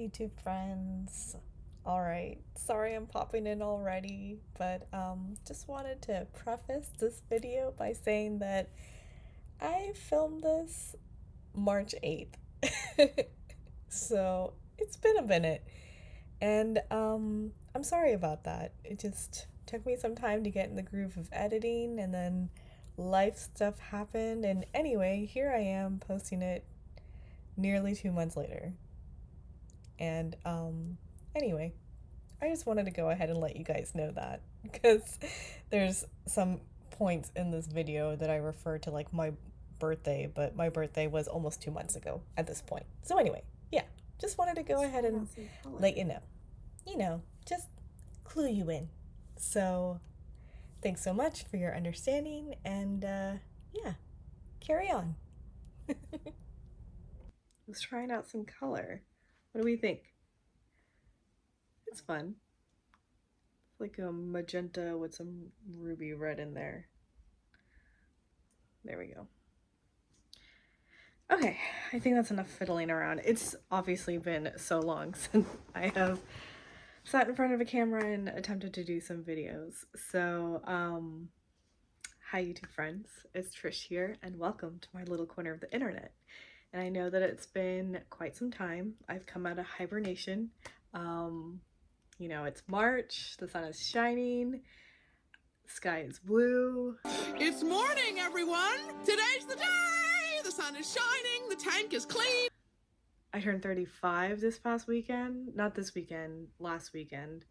YouTube friends. All right, sorry I'm popping in already, but just wanted to preface this video by saying that I filmed this March 8th. So it's been a minute, and I'm sorry about that. It just took me some time to get in the groove of editing, and then life stuff happened, and anyway, here I am posting it nearly 2 months later. And anyway, I just wanted to go ahead and let you guys know that because there's some points in this video that I refer to like my birthday, but my birthday was almost 2 months ago at this point. So anyway, yeah, just wanted to go ahead and let you know. Just clue you in. So thanks so much for your understanding, and yeah, carry on. Let's trying out some color. What do we think? It's fun. It's like a magenta with some ruby red in there. There we go. Okay, I think that's enough fiddling around. It's obviously been so long since I have sat in front of a camera and attempted to do some videos. So, hi YouTube friends, it's Trish here, and welcome to my little corner of the internet. And I know that it's been quite some time. I've come out of hibernation. It's March, the sun is shining, the sky is blue. It's morning, everyone! Today's the day! The sun is shining, the tank is clean. I turned 35 this past weekend. Not this weekend, last weekend.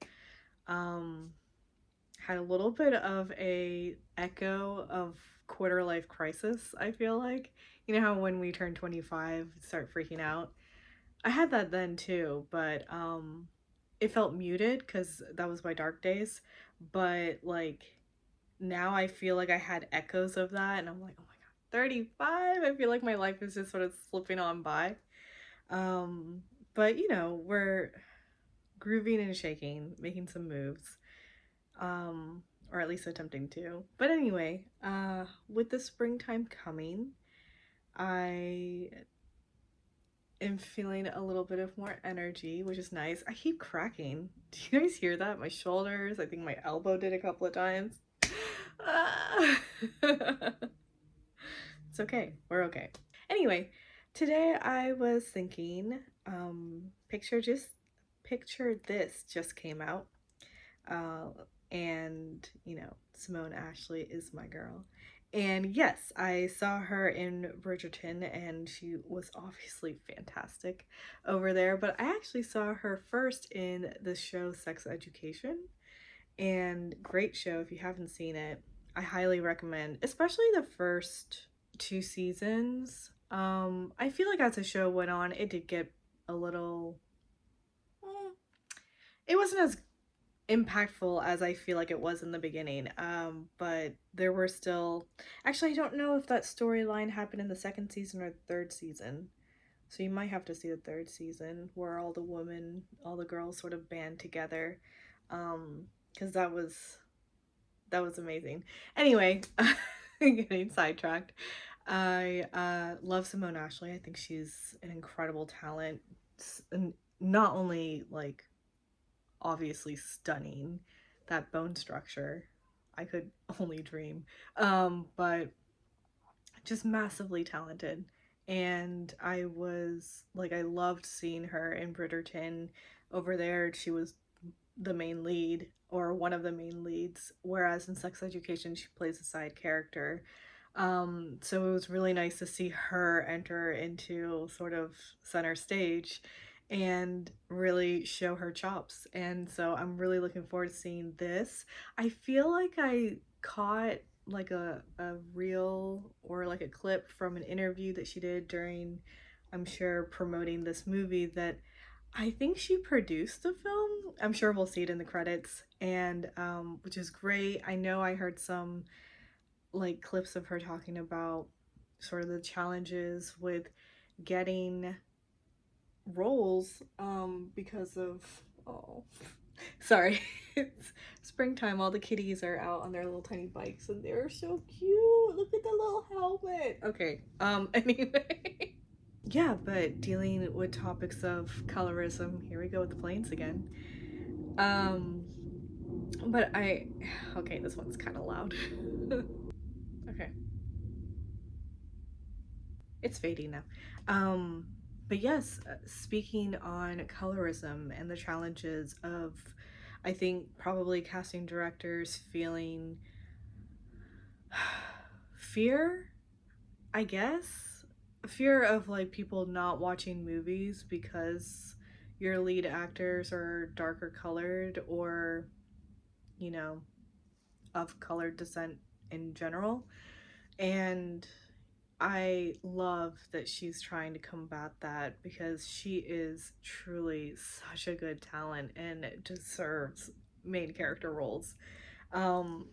Had a little bit of a echo of quarter life crisis, I feel like. You know how when we turn 25, start freaking out? I had that then too, but it felt muted because that was my dark days. But like now I feel like I had echoes of that, and I'm like, oh my god, 35? I feel like my life is just sort of slipping on by. But we're grooving and shaking, making some moves, or at least attempting to. But anyway, with the springtime coming, I am feeling a little bit of more energy, which is nice. I keep cracking. Do you guys hear that? My shoulders, I think my elbow did a couple of times. It's okay. We're okay. Anyway, today I was thinking, picture this just came out. And Simone Ashley is my girl. And yes, I saw her in Bridgerton, and she was obviously fantastic over there. But I actually saw her first in the show Sex Education, and great show. If you haven't seen it, I highly recommend, especially the first 2 seasons. I feel like as the show went on, it did get a little, it wasn't as impactful as I feel like it was in the beginning, but there were still, actually I don't know if that storyline happened in the second season or third season, so you might have to see the third season where all the girls sort of band together, because that was amazing. Anyway, getting sidetracked. I love Simone Ashley. I think she's an incredible talent, and not only like obviously stunning, that bone structure, I could only dream, but just massively talented. And I loved seeing her in Bridgerton. Over there she was the main lead, or one of the main leads, whereas in Sex Education she plays a side character. So it was really nice to see her enter into sort of center stage and really show her chops. And so I'm really looking forward to seeing this. I feel like I caught like a reel or like a clip from an interview that she did during, I'm sure, promoting this movie, that I think she produced the film. I'm sure we'll see it in the credits, and which is great. I know I heard some like clips of her talking about sort of the challenges with getting roles because of, oh sorry, it's springtime, all the kitties are out on their little tiny bikes and they're so cute. Look at the little helmet. Okay, anyway. Yeah, but dealing with topics of colorism, here we go with the planes again. Um, but okay, this one's kind of loud. Okay, it's fading now. Um, but yes, speaking on colorism and the challenges of, I think probably casting directors feeling fear, I guess, fear of like people not watching movies because your lead actors are darker colored or, you know, of colored descent in general. And I love that she's trying to combat that because she is truly such a good talent and deserves main character roles. Um,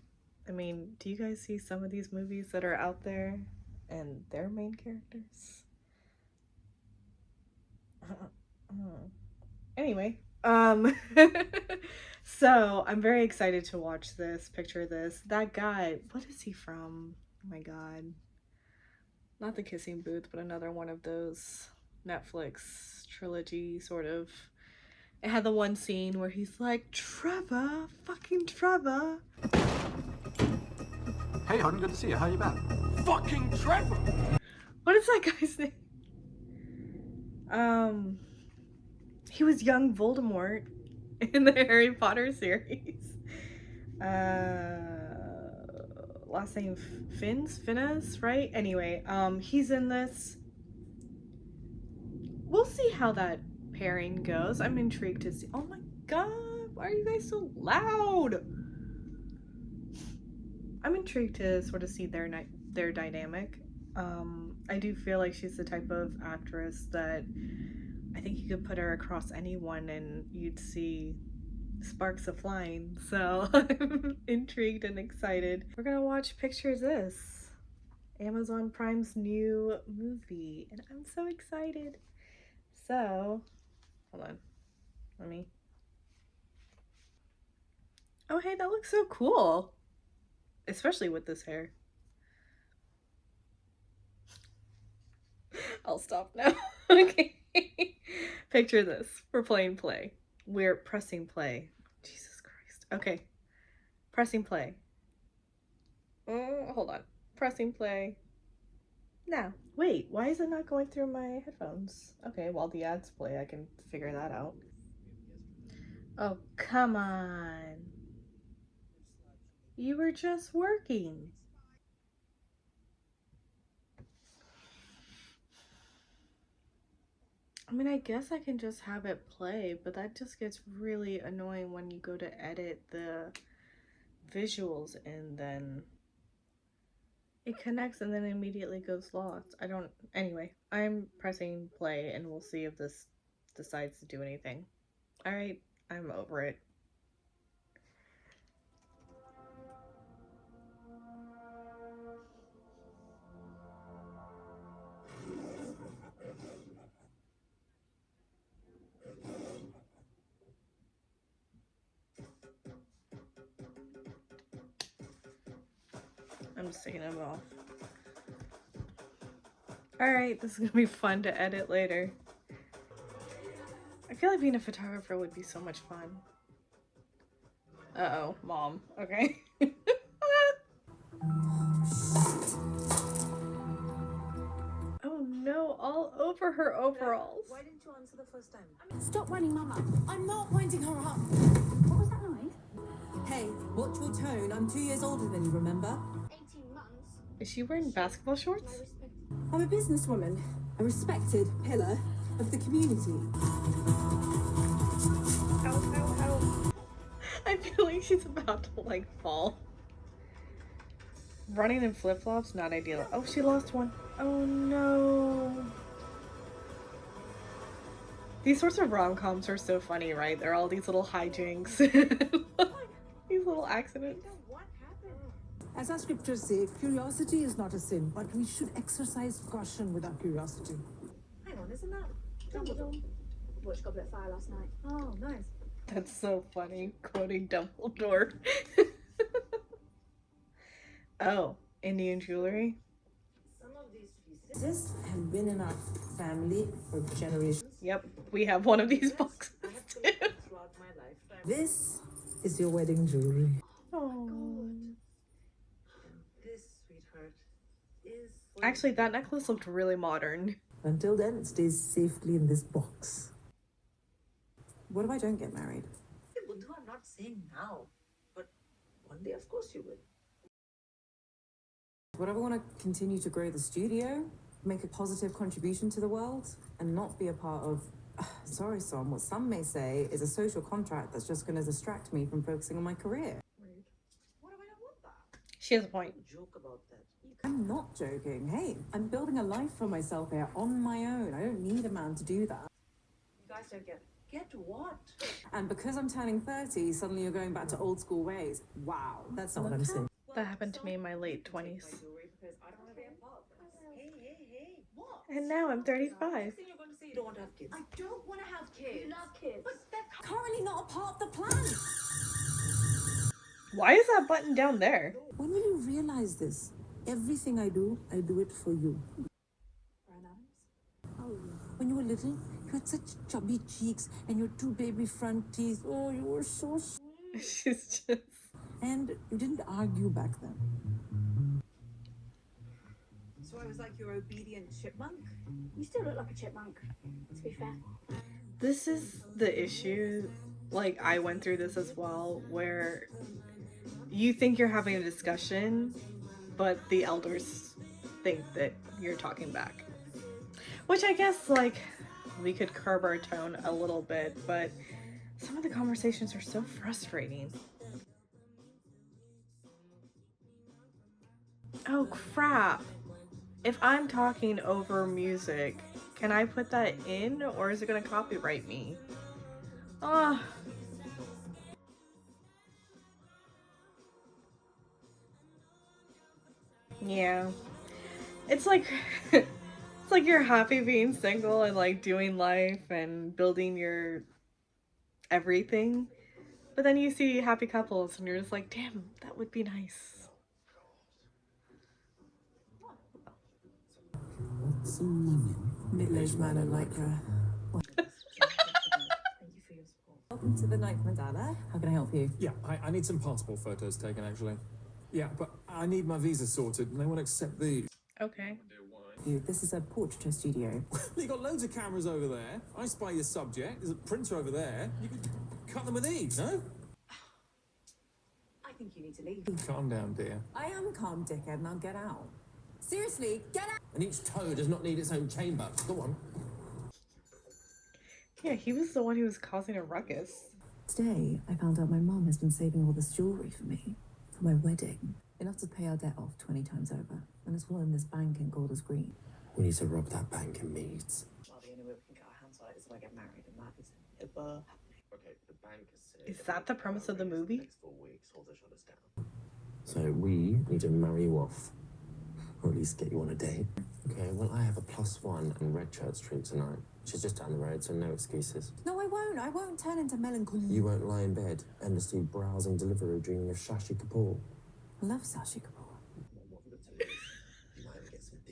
I mean, do you guys see some of these movies that are out there and their main characters? Anyway, so I'm very excited to watch this. Picture this. That guy, what is he from? Oh my god. Not the Kissing Booth, but another one of those Netflix trilogy sort of. It had the one scene where he's like, Trevor, fucking Trevor. Hey, hon, good to see you. How you been? Fucking Trevor! What is that guy's name? He was young Voldemort in the Harry Potter series. Last name Finnes, right? Anyway, he's in this. We'll see how that pairing goes. I'm intrigued to see. Oh my god, why are you guys so loud? I'm intrigued to sort of see their dynamic. I do feel like she's the type of actress that I think you could put her across anyone and you'd see sparks of flying. So I'm intrigued and excited. We're gonna watch Picture This, Amazon Prime's new movie, and I'm so excited. So, hold on. Let me. Oh, hey, that looks so cool. Especially with this hair. I'll stop now. Okay. Picture this. We're playing play. We're pressing play. Jesus Christ. Okay. Pressing play. Hold on. Pressing play. Now. Wait, why is it not going through my headphones? Okay, while the ads play, I can figure that out. Oh, come on. You were just working. I mean, I guess I can just have it play, but that just gets really annoying when you go to edit the visuals and then it connects and then immediately goes lost. I don't. Anyway, I'm pressing play and we'll see if this decides to do anything. Alright, I'm over it. I'm just taking them off. Alright, this is gonna be fun to edit later. I feel like being a photographer would be so much fun. Uh-oh, mom. Okay. Oh no, all over her overalls. Why didn't you answer the first time? Stop running, Mama. I'm not winding her up. What was that noise? Hey, watch your tone. I'm 2 years older than you, remember? 18 months. Is she wearing basketball shorts? I'm a businesswoman, a respected pillar of the community. Ow, ow, ow. I feel like she's about to like fall. Running in flip-flops, not ideal. Oh, she lost one. Oh no. These sorts of rom-coms are so funny, right? They're all these little hijinks. These little accidents. What happened? As our scriptures say, curiosity is not a sin, but we should exercise caution with our curiosity. Hang on, isn't that Dumbledore? Watched Goblet of Fire last night. Oh, nice. That's so funny, quoting Dumbledore. Oh, Indian jewelry? Some of these pieces This has been in our family for generations. Yep, we have one of these boxes too. This is your wedding jewelry. Oh. This, sweetheart, is Actually, that necklace looked really modern. until then, it stays safely in this box. What if I don't get married? Buddha, I'm not saying now, but one day, of course, you will. Would I want to continue to grow the studio, make a positive contribution to the world, and not be a part of, sorry, Son, what some may say is a social contract that's just going to distract me from focusing on my career? What if I don't want that? She has a point. Joke about that. I'm not joking. Hey, I'm building a life for myself here on my own. I don't need a man to do that. You guys don't get it. Get what? And because I'm turning 30, suddenly you're going back to old school ways. Wow, that's not what I'm saying. That happened to me in my late 20s. Hey, what? And now I'm 35. You're going to say you don't want to have kids. I don't want to have kids. You love kids. But they're currently not a part of the plan. Why is that button down there? When will you realize this? Everything I do it for you. When you were little, you had such chubby cheeks and your two baby front teeth. Oh, you were so sweet. She's just... And you didn't argue back then. So I was like your obedient chipmunk? You still look like a chipmunk, to be fair. This is the issue. Like, I went through this as well, where you think you're having a discussion, but the elders think that you're talking back. Which I guess, like, we could curb our tone a little bit, but some of the conversations are so frustrating. Oh, crap. If I'm talking over music, can I put that in, or is it going to copyright me? Ah. Yeah. It's like... It's like you're happy being single and like doing life and building your everything. But then you see happy couples and you're just like, damn, that would be nice. What's a money? Middle-aged man in lycra. Thank you for your support. Welcome to the night, Mandala. How can I help you? Yeah, I need some passport photos taken, actually. Yeah, but I need my visa sorted, and they won't accept these. Okay. This is a portraiture studio. You got loads of cameras over there. I spy your subject. There's a printer over there. You can cut them with these, no? I think you need to leave. Calm down, dear. I am calm, dickhead. Now get out. Seriously, get out! And each toe does not need its own chamber. Go on. Yeah, he was the one who was causing a ruckus. Today, I found out my mum has been saving all this jewellery for me. For my wedding. Enough to pay our debt off 20 times over. And it's all in this bank in Golders Green. We need to rob that bank in Meads. Well, the only way we can get our hands on it is if I get married, and that is never happening. Okay, the bank has said... Is that the premise of the movie? Next 4 weeks, hold the shoulders down. So we need to marry you off. Or at least get you on a date. Okay, well, I have a +1 and Red Church Street tonight. She's just down the road, so no excuses. No, I won't. I won't turn into melancholy. You won't lie in bed, endlessly browsing Deliveroo, dreaming of Shashi Kapoor. I love Sashi Kapoor. What I'm going to tell you is, you might even get some D.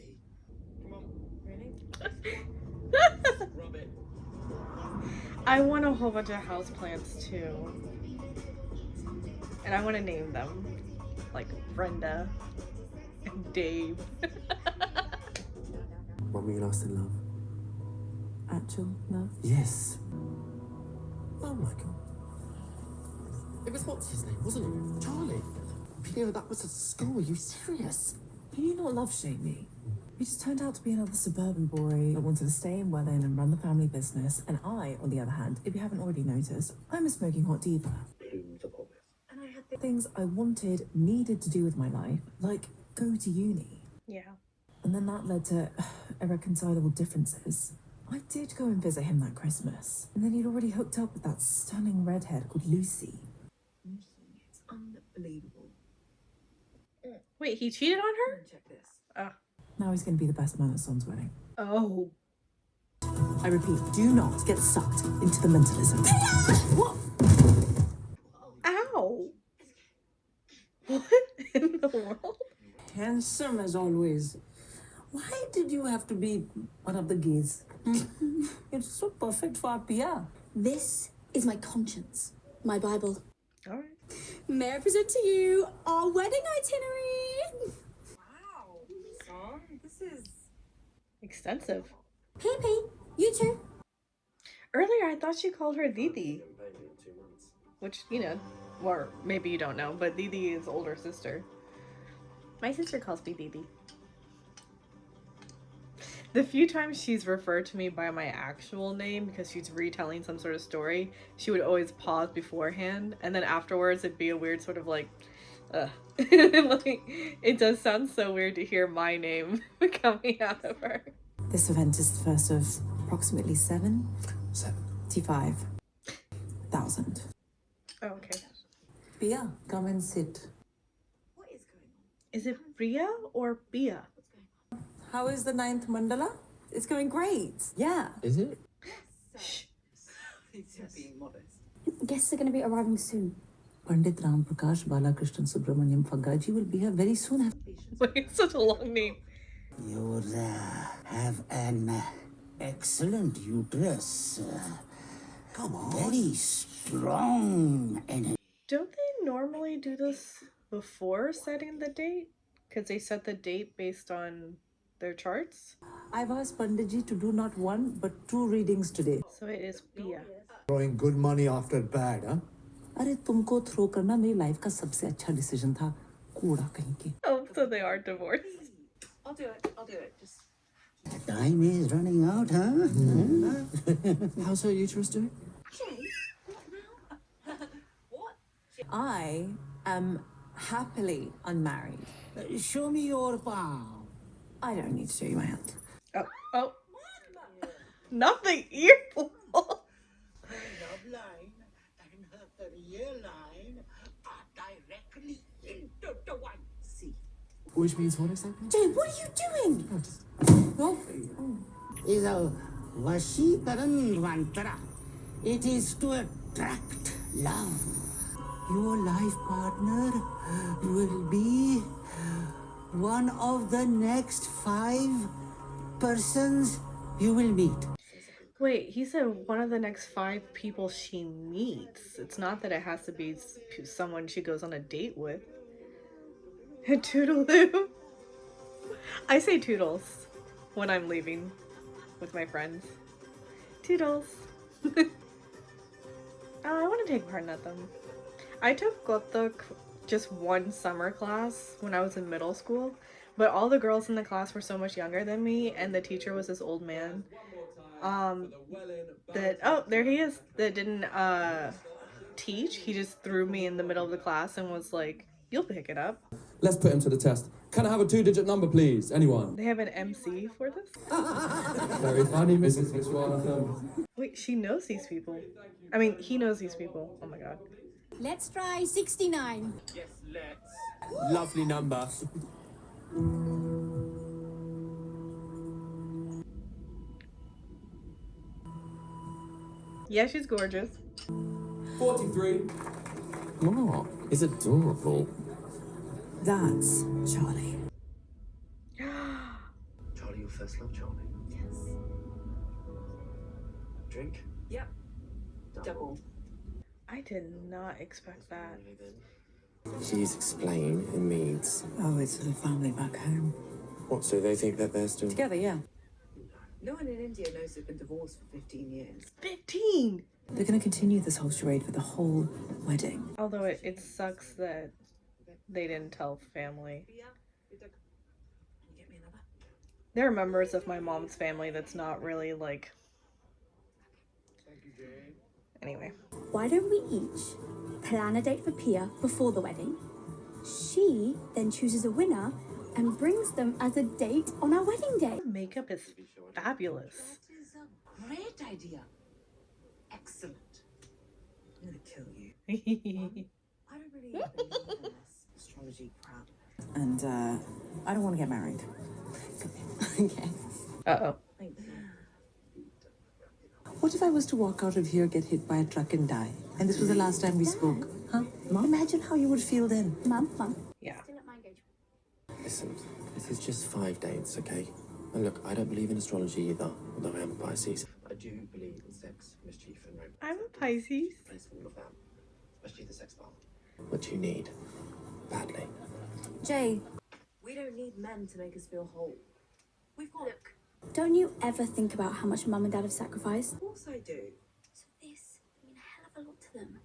Come on. Really? Rub it. I want a whole bunch of houseplants too. And I want to name them. Like Brenda and Dave. When were you last in love? Actual love? Yes. Oh my god. It was what's his name, wasn't it? Charlie. Peter, that was at school. Are you serious? Can you not love shame me? He just turned out to be another suburban boy that wanted to stay in Welland and run the family business. And I, on the other hand, if you haven't already noticed, I'm a smoking hot diva. And I had things I wanted, needed to do with my life, like go to uni. Yeah. And then that led to irreconcilable differences. I did go and visit him that Christmas. And then he'd already hooked up with that stunning redhead called Lucy. It's unbelievable. Wait, he cheated on her? Check this. Ah. Now he's going to be the best man at Son's wedding. Oh. I repeat, do not get sucked into the mentalism. What? Ow. What in the world? Handsome as always. Why did you have to be one of the gays? It's so perfect for our Pia. This is my conscience, my Bible. All right. May I present to you our wedding itinerary? Wow, son, this is. Extensive. Pee, you too. Earlier, I thought she called her Didi, Baby in 2 months. which, you know, or maybe you don't know, but Didi is older sister. My sister calls me Didi. The few times she's referred to me by my actual name because she's retelling some sort of story, she would always pause beforehand, and then afterwards it'd be a weird sort of like, like, it does sound so weird to hear my name coming out of her. This event is the first of approximately 7. 75,000. Oh, okay. Pia, come and sit. What is going on? Is it Bria or Bia? How is the 9th mandala? It's going great. Yeah. Is it? Shh. He's being modest. Guests are going to be arriving soon. Pandit Ram Prakash Balakrishnan Subramaniam Faggaji will be here very soon. Wait, it's such a long name. You have an excellent uterus. Come on. Very strong energy. Don't they normally do this before setting the date? Because they set the date based on their charts? I've asked Panditji to do not 1 but 2 readings today. So it is Bia. Throwing good money after bad, huh? अरे तुमको throw करना मेरी life का सबसे अच्छा decision था कूड़ा कहीं के Oh, so they are divorced. I'll do it. Just. Time is running out, huh? How's her uterus doing? What? I am happily unmarried. Show me your palm. I don't need to show you my hand. Oh. Not the earful. Her love line and her career line are directly intertwined. See. Which means what exactly? Jay, what are you doing? Is a Vashikaran Mantra. It is to attract love. Your life partner will be one of the next 5 persons you will meet. Wait, he said one of the next 5 people she meets. It's not that it has to be someone she goes on a date with. Toodaloo. I say toodles when I'm leaving with my friends. Toodles. Oh, I want to take part in them. I took Gotok just 1 summer class when I was in middle school, but all the girls in the class were so much younger than me, and the teacher was this old man. There he is. That didn't teach. He just threw me in the middle of the class and was like, "You'll pick it up." Let's put him to the test. Can I have a 2-digit number, please? Anyone? They have an MC for this? Very funny, Mrs. Vishwanathan. Wait, she knows these people. I mean, he knows these people. Oh my god. Let's try 69. Lovely number. Yeah, she's gorgeous. 43. Oh, it's adorable. That's Charlie. Charlie, your first love, Charlie? Yes. Drink? Yep. Double. I did not expect that. She's explained it means. Oh, it's for the family back home. What, so they think that they're still. Together, yeah. No one in India knows they've been divorced for 15 years. 15! They're going to continue this whole charade for the whole wedding. Although it sucks that they didn't tell family. Can you get me another? There are members of my mom's family that's not really like... Anyway. Why don't we each plan a date for Pia before the wedding? She then chooses a winner and brings them as a date on our wedding day. Makeup is fabulous. That is a great idea. Excellent. I'm gonna kill you. I don't really believe in this astrology crap. And I don't want to get married. Okay. Uh-oh. Thank you. What if I was to walk out of here, get hit by a truck and die? And this was the last time we spoke. Huh? Imagine how you would feel then. Mum. Yeah. Still at my engagement. Listen, this is just 5 dates, okay? And look, I don't believe in astrology either, although I am a Pisces. I do believe in sex, mischief, and romance. I'm a Pisces. Place all of that, especially the sex part. What you need, badly. Jay, we don't need men to make us feel whole. We've got... Look. Don't you ever think about how much Mum and Dad have sacrificed? Of course I do. So this means a hell of a lot to them.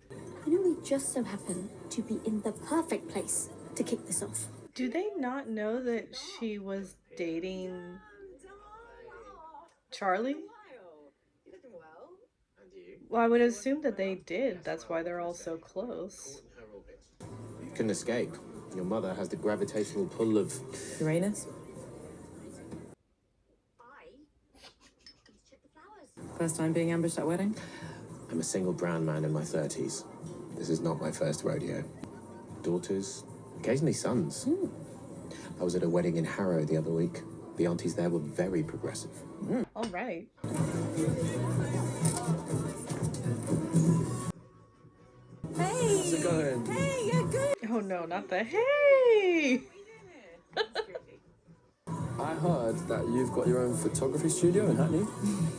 I know we just so happen to be in the perfect place to kick this off. Do they not know that she was dating Charlie? Well, I would assume that they did. That's why they're all so close. You couldn't escape. Your mother has the gravitational pull of Uranus? First time being ambushed at wedding? I'm a single brown man in my 30s. This is not my first rodeo. Daughters, occasionally sons. I was at a wedding in Harrow the other week. The aunties there were very progressive. All right. Hey! How's it going? Hey, yeah, good! Oh no, not the hey! I heard that you've got your own photography studio in Hackney.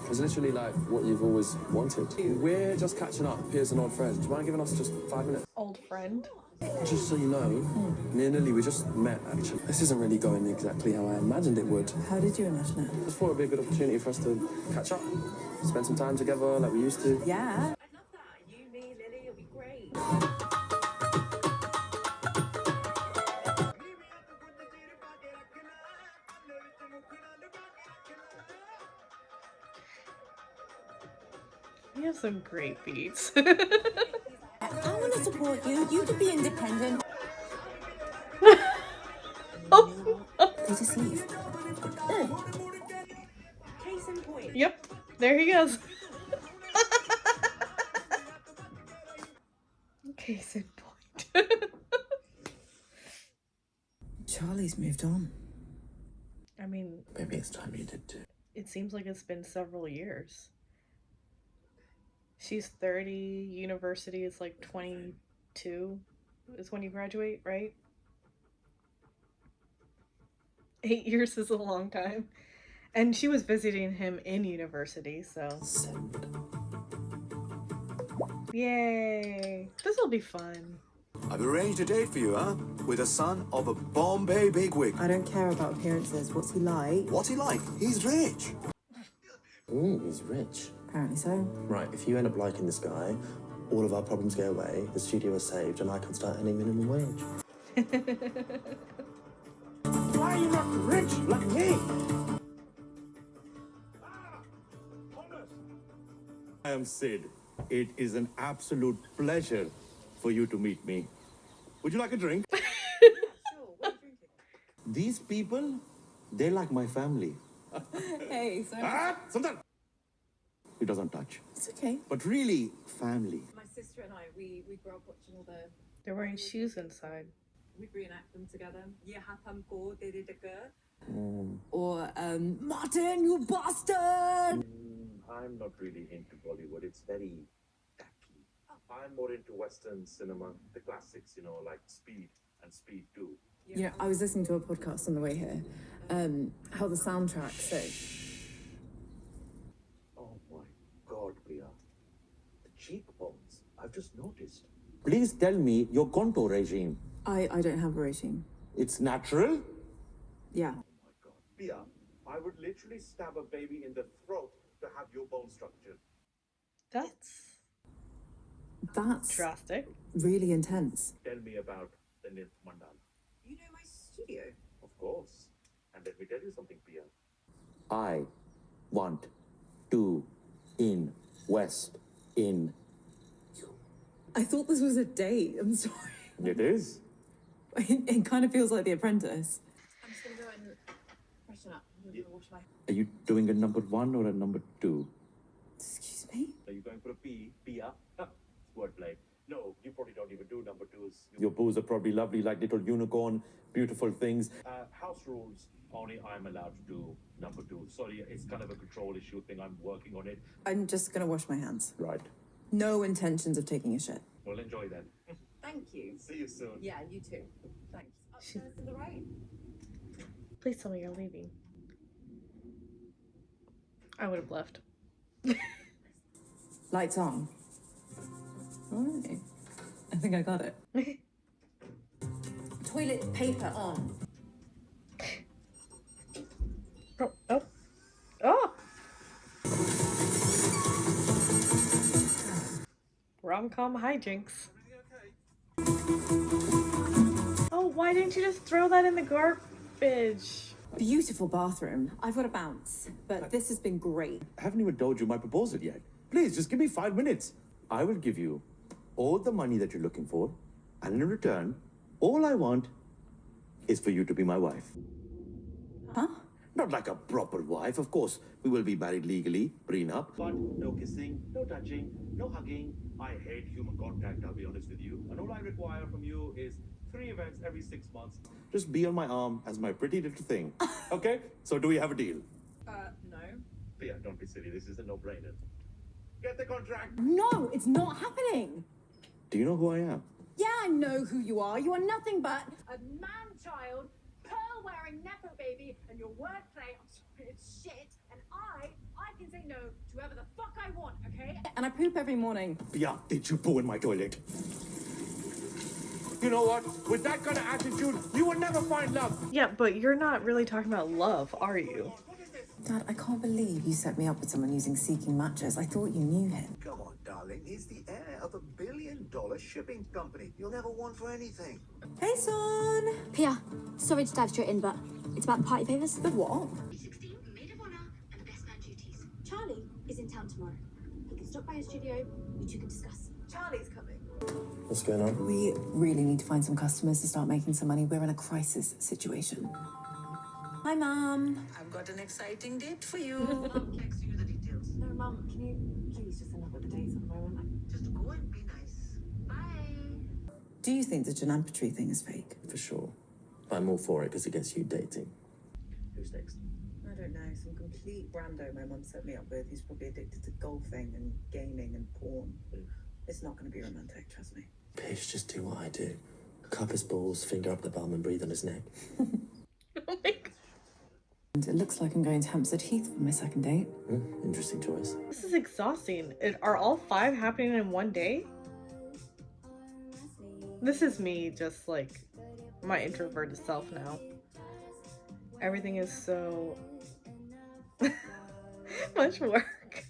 It's literally like what you've always wanted. We're just catching up, peers and old friends. Do you mind giving us just 5 minutes? Old friend. Just so you know, me and Lily, we just met actually. This isn't really going exactly how I imagined it would. How did you imagine it? Just thought it'd be a good opportunity for us to catch up, spend some time together like we used to. Yeah. I love that. You, me, Lily, it'll be great. You have some great beats. I want to support you. You could be independent. They just leave. Case in point. Yep, there he goes. Case in point. Charlie's moved on. I mean, Maybe it's time you did too. it seems like it's been several years. She's 30, university is like 22 is when you graduate, right? 8 years is a long time. And she was visiting him in university, so. Yay! This'll be fun. I've arranged a date for you, huh? With a son of a Bombay bigwig. I don't care about appearances. What's he like? What's he like? He's rich. Ooh, he's rich. Apparently so. Right, if you end up liking this guy, all of our problems go away, the studio is saved, and I can start earning minimum wage. Why are you not rich like me? I am Sid. It is an absolute pleasure for you to meet me. Would you like a drink? Sure, what are you drinking? These people, they're like my family. Hey, sorry. Sometimes it doesn't touch. It's okay. But really, family. My sister and I, we grew up watching all the... They're wearing shoes inside. We'd reenact them together. Ye hat humko, de de de ge. Or, Martin, you bastard! I'm not really into Bollywood. It's very tacky. I'm more into Western cinema, the classics, you know, like Speed and Speed 2. You know, I was listening to a podcast on the way here. How the soundtrack, so... Oh my God, Priya. The cheekbones. I've just noticed. Please tell me your contour regime. I don't have a regime. It's natural? Yeah. Oh my God. Priya, I would literally stab a baby in the throat to have your bone structure. That's That's drastic. really intense. Tell me about the Nith Mandala. You know my studio? Of course. And let me tell you something, Priya. I want to invest in you. I thought this was a date. I'm sorry. It is? It kind of feels like The Apprentice. I'm just going to go and freshen up. I'm going to wash my... Are you doing a number 1 or a number 2? Excuse me? Are you going for a P? Pia? Wordplay. No, you probably don't even do number 2s. Your boos are probably lovely, like little unicorn, beautiful things. House rules. Only I'm allowed to do number 2. Sorry, it's kind of a control issue thing. I'm working on it. I'm just going to wash my hands. Right. No intentions of taking a shit. Well, enjoy then. Thank you. See you soon. Yeah, you too. Thanks. Upstairs to the right. Please tell me you're leaving. I would have left. Lights on. Alright. I think I got it. Toilet paper on. Oh, oh, oh! Rom-com hijinks. Oh, why didn't you just throw that in the garbage? Beautiful bathroom. I've got to bounce, but this has been great. I haven't even told you my proposal yet. Please, just give me 5 minutes. I will give you all the money that you're looking for, and in return, all I want is for you to be my wife. Huh? Not like a proper wife, of course. We will be married legally, prenup. But no kissing, no touching, no hugging. I hate human contact, I'll be honest with you. And all I require from you is 3 events every 6 months. Just be on my arm as my pretty little thing. Okay? So do we have a deal? No. Yeah, don't be silly. This is a no-brainer. Get the contract. No, it's not happening. Do you know who I am? Yeah, I know who you are. You are nothing but A man-child, pearl-wearing nepo baby, and your wordplay, I'm sorry, it's shit. And I can say no to whoever the fuck I want, okay? and I poop every morning. Yeah, did you poo in my toilet? You know what? With that kind of attitude, you will never find love. Yeah, but you're not really talking about love, are you? Dad, I can't believe you set me up with someone using Seeking Matches. I thought you knew him. Come on, darling. He's the heir of $1 billion shipping company. You'll never want for anything. Hey, son. Pia, sorry to dive straight in, but it's about the party favours. The what? 16, maid of honour, and the best man duties. Charlie is in town tomorrow. He can stop by his studio, you two can discuss. Charlie's coming. What's going on? We really need to find some customers to start making some money. We're in a crisis situation. Hi, Mum. I've got an exciting date for you. I'll text you the details. No, Mum, can you please just end up with the dates at the moment? Just go and be nice. Bye. Do you think the Janam-Petrie thing is fake? For sure. But I'm all for it because it gets you dating. Who's next? I don't know, some complete rando my mum set me up with. He's probably addicted to golfing and gaming and porn. It's not going to be romantic, trust me. Pish, just do what I do. Cup his balls, finger up the bum and breathe on his neck. Oh my god. And it looks like I'm going to Hampstead Heath for my second date. Interesting choice. This is exhausting. Are all 5 happening in one day? This is me, just like my introverted self now. Everything is so much work.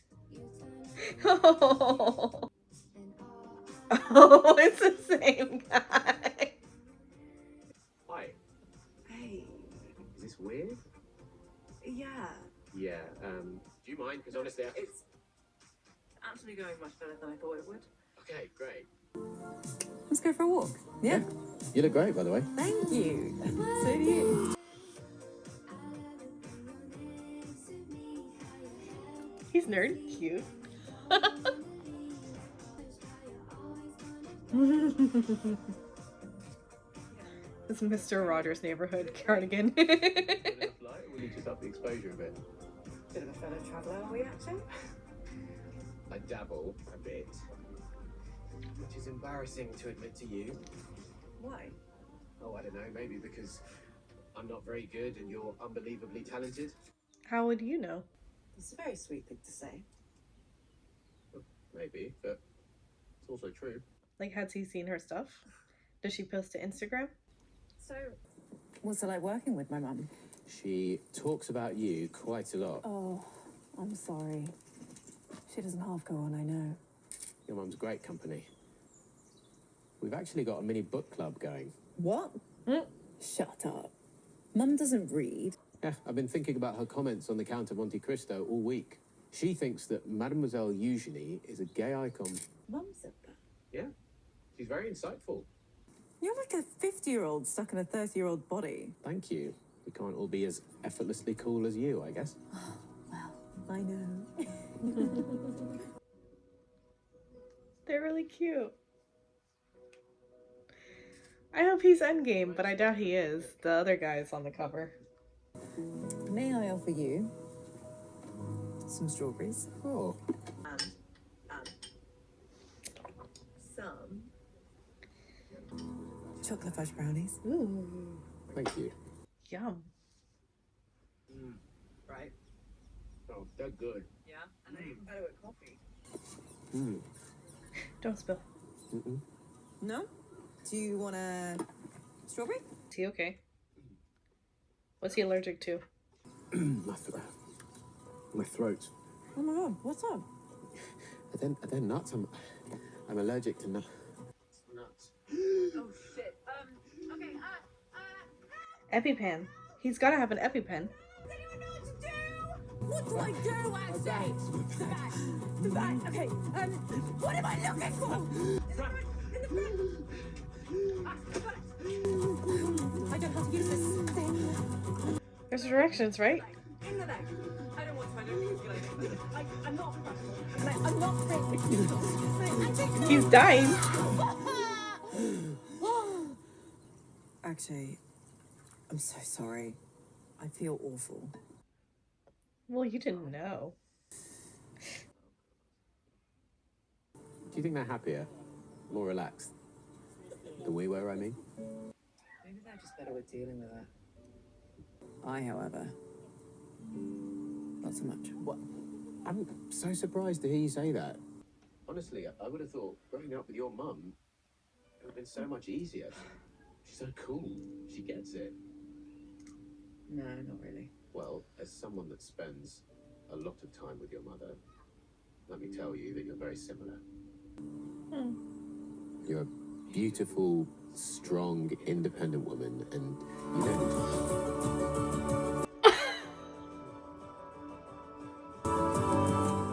Oh. Oh, it's the same guy. Hi. Hey, Is this weird? yeah, Yeah. Do you mind? Because honestly, it's actually going much better than I thought it would. Okay, great. Let's go for a walk. Yeah. You look great, by the way. Thank you. So do you. He's nerdy cute. This Mr. Rogers' Neighborhood cardigan. Will you just up the exposure a bit? Bit of a fellow traveller, are we actually? I dabble a bit, which is embarrassing to admit to you. Why? Oh, I don't know. Maybe because I'm not very good and you're unbelievably talented. How would you know? It's a very sweet thing to say. Maybe, but it's also true. Like, has he seen her stuff? Does she post to Instagram? So, What's it like working with my mum? She talks about you quite a lot. Oh, I'm sorry. She doesn't half go on, I know. Your mum's great company. We've actually got a mini book club going. What? Shut up. Mum doesn't read. Yeah, I've been thinking about her comments on the Count of Monte Cristo all week. She thinks that Mademoiselle Eugenie is a gay icon. Mum said that. Yeah, she's very insightful. You're like a 50-year-old stuck in a 30-year-old body. Thank you. We can't all be as effortlessly cool as you, I guess. Well, I know. They're really cute. I hope he's endgame, but I doubt he is. The other guy's on the cover. May I offer you some strawberries? Oh, And some. Chocolate fudge brownies. Ooh, thank you. yum. Right. Oh, they're good. Yeah, and they're even better with coffee. Don't spill. No? Do you want a strawberry? Is he okay? What's he allergic to? My throat. Oh my god, what's up? Are they nuts? I'm allergic to nuts. Oh shit. Okay, EpiPen. He's gotta have an EpiPen. what do I do, I say? The bag. Okay, what am I looking for? In the front. I don't know how to use this thing. There's directions, right? In the bag. I don't want to, I don't manipulate. I'm not professional. I'm not trained. He's dying. Actually, I'm so sorry. I feel awful. Well, you didn't know. Do you think they're happier? More relaxed? Than we were, I mean? Maybe they're just better with dealing with it. I, however, not so much. What? I'm so surprised to hear you say that. Honestly, I would have thought growing up with your mum it would have been so much easier. She's so cool. She gets it. No, not really. Well, as someone that spends a lot of time with your mother, let me tell you that you're very similar. You're a beautiful, strong, independent woman, and you don't...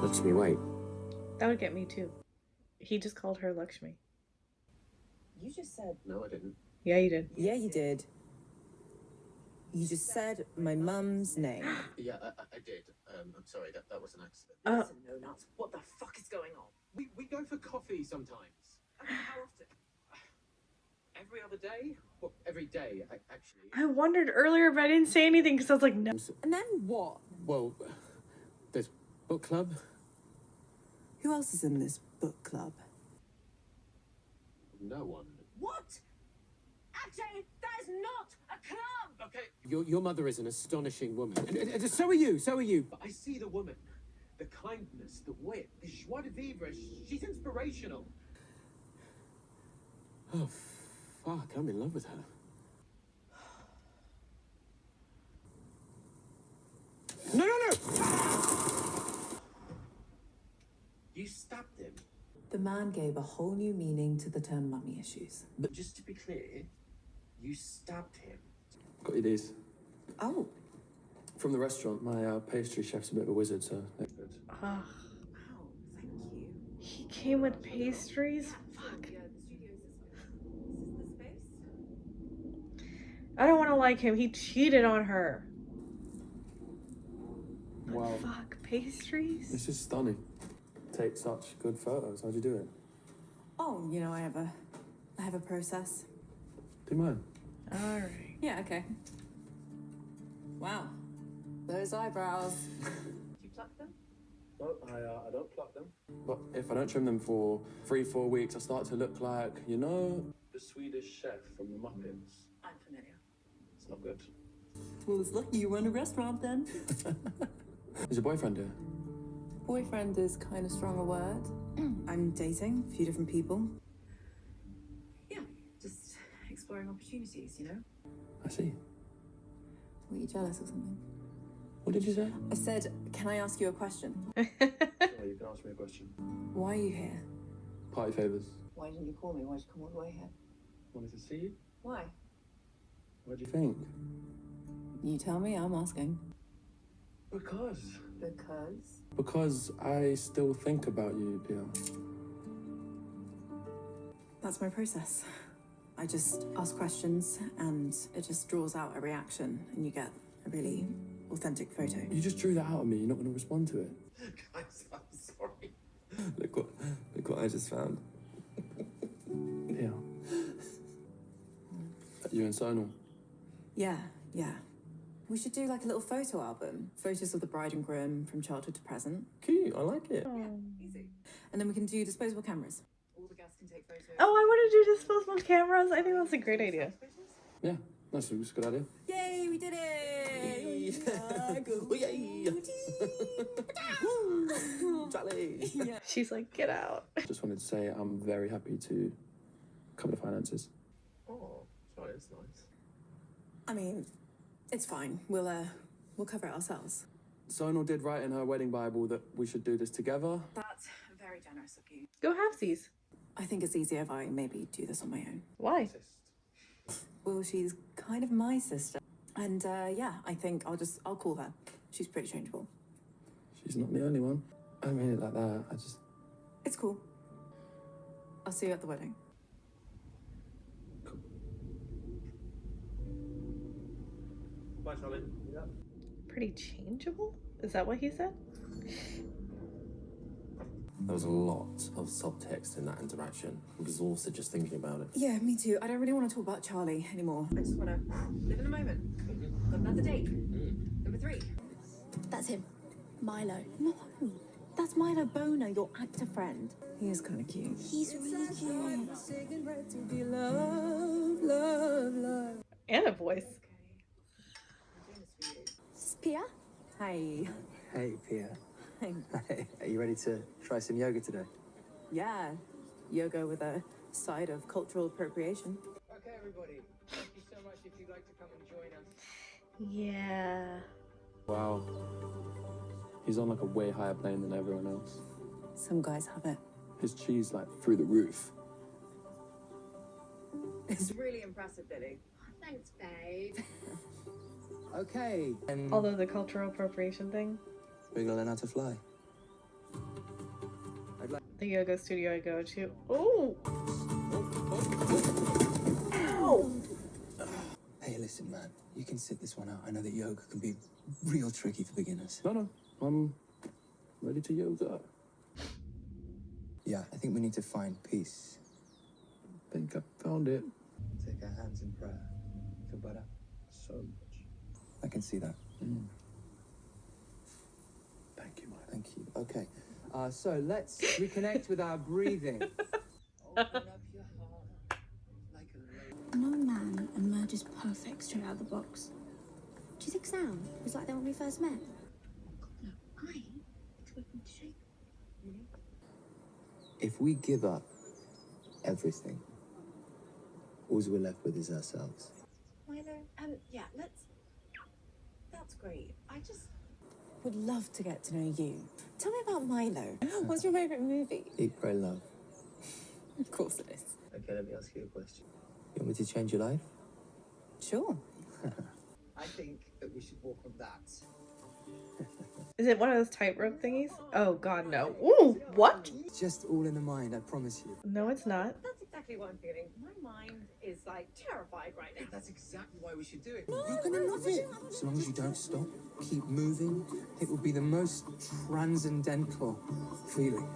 Lakshmi, wait. That would get me too. He just called her Lakshmi. You just said... No, I didn't. Yeah, you did. Yeah, you did. You just said my mum's name. Yeah, I did. I'm sorry, that was an accident. Listen, no nuts. What the fuck is going on? We go for coffee sometimes. How often? Every other day? Well, every day, actually. I wondered earlier, but I didn't say anything because I was like, no. And then what? Well, there's book club. Who else is in this book club? No one. What? Actually, that is not a club! Okay. Your mother is an astonishing woman. And so are you, so are you. But I see the woman. The kindness, the wit, the joie de vivre. She's inspirational. Oh, fuck. I'm in love with her. No! You stabbed him. The man gave a whole new meaning to the term mummy issues. But just to be clear, you stabbed him. Got you these. Oh. From the restaurant. My pastry chef's a bit of a wizard, so they're good. Ugh. Wow, thank you. He came with pastries? Fuck. Yeah, the studio is this way. Is this the space? I don't want to like him. He cheated on her. Wow. Fuck, pastries? This is stunning. Take such good photos. How'd you do it? Oh, you know, I have a process. Do you mind? Alright. Yeah, okay. Wow. Those eyebrows. You pluck them? No, I don't pluck them. But if I don't trim them for 3-4 weeks, I start to look like, you know, the Swedish chef from the Muppets. I'm familiar. It's not good. Well, it's lucky you run a restaurant then. Is your boyfriend here? Boyfriend is kind of strong a word. I'm dating a few different people. Yeah, just exploring opportunities, you know? I see. Were you jealous or something? What did you say? I said, can I ask you a question? Yeah, you can ask me a question. Why are you here? Party favours. Why didn't you call me? Why'd you come all the way here? Wanted to see you? Why? What do you think? You tell me, I'm asking. Because. Because? Because I still think about you, Pia. That's my process. I just ask questions and it just draws out a reaction and you get a really authentic photo. You just drew that out of me. You're not going to respond to it. Guys, I'm sorry. Look what I just found. Yeah. You and Sonal. Yeah. We should do like a little photo album. Photos of the bride and groom from childhood to present. Cute, I like it. Easy. And then we can do disposable cameras. All the guests can take photos. Oh, I want to do disposable cameras. I think that's a great idea. Yeah, that's a good idea. Yay, we did it! Hey! Charlie! She's like, get out. Just wanted to say I'm very happy to cover the finances. Oh, sorry, that's nice. I mean, it's fine. We'll cover it ourselves. Sonal did write in her wedding Bible that we should do this together. That's very generous of you. Go halvesies. I think it's easier if I maybe do this on my own. Why? Well, she's kind of my sister. And yeah, I think I'll call her. She's pretty changeable. She's not the only one. I mean it like that. It's cool. I'll see you at the wedding. Bye, Charlie. Yeah. Pretty changeable? Is that what he said? There was a lot of subtext in that interaction. I'm exhausted just thinking about it. Yeah, me too. I don't really want to talk about Charlie anymore. I just want to live in the moment. Got another date. Number 3. That's him. Milo. No, that's Milo Bono, your actor friend. He is kind of cute. He's really cute. And a voice. This is Pia. Hey. Hey, Pia. Hey. Hey, are you ready to try some yoga today? Yeah. Yoga with a side of cultural appropriation. Okay, everybody. Thank you so much if you'd like to come and join us. Yeah. Wow. He's on like a way higher plane than everyone else. Some guys have it. His cheese like through the roof. It's really impressive, Billy. Thanks, babe. Okay. And Although the cultural appropriation thing. we're gonna learn how to fly. The yoga studio I go to. Oh! Hey, listen, man. You can sit this one out. I know that yoga can be real tricky for beginners. No. I'm ready to yoga. Yeah, I think we need to find peace. I think I found it. Take our hands in prayer. Feel better? So much. I can see that. Thank you, Mike. Thank you. Okay. So let's reconnect with our breathing. Open up your heart like a No man emerges perfect straight out of the box. Do you think Sam was like that when we first met? No, I expect him to shake. If we give up everything, all we're left with is ourselves. Milo, yeah, that's great. I just would love to get to know you. Tell me about Milo. What's your favourite movie? Eat, pray, love. Of course it is. Okay, let me ask you a question. You want me to change your life? Sure. I think that we should walk on that. Is it one of those tightrope thingies? Oh god, no. Ooh, what? Just all in the mind, I promise you. No, it's not. That's exactly what I'm feeling. My mind is like terrified right now. That's exactly why we should do it. You're gonna love it. As long as you don't stop, keep moving, it will be the most transcendental feeling.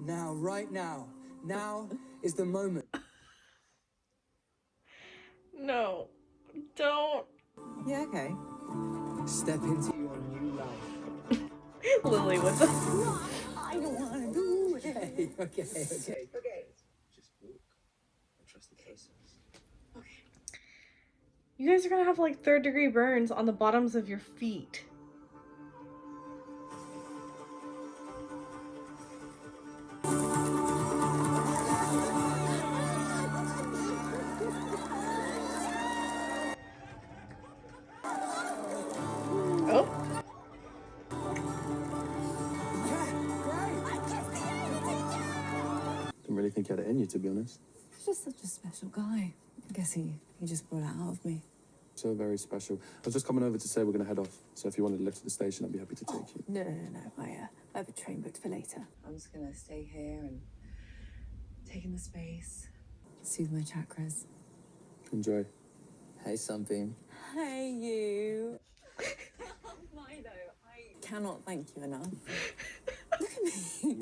Now, right now. Now is the moment. No. Don't. Yeah, okay. Step into your new life. Lily with the... I don't want to do it. Okay. Just walk and trust the process. You guys are gonna have like 3rd-degree burns on the bottoms of your feet. Didn't really think you had it in you, to be honest. He's just such a special guy. I guess he just brought it out of me. So very special. I was just coming over to say we're going to head off. So if you wanted to lift to the station, I'd be happy to take you. No. I have a train booked for later. I'm just gonna stay here and take in the space, soothe my chakras. Enjoy. Hey, Sunbeam. Hey, you. Milo, I cannot thank you enough. Look at me.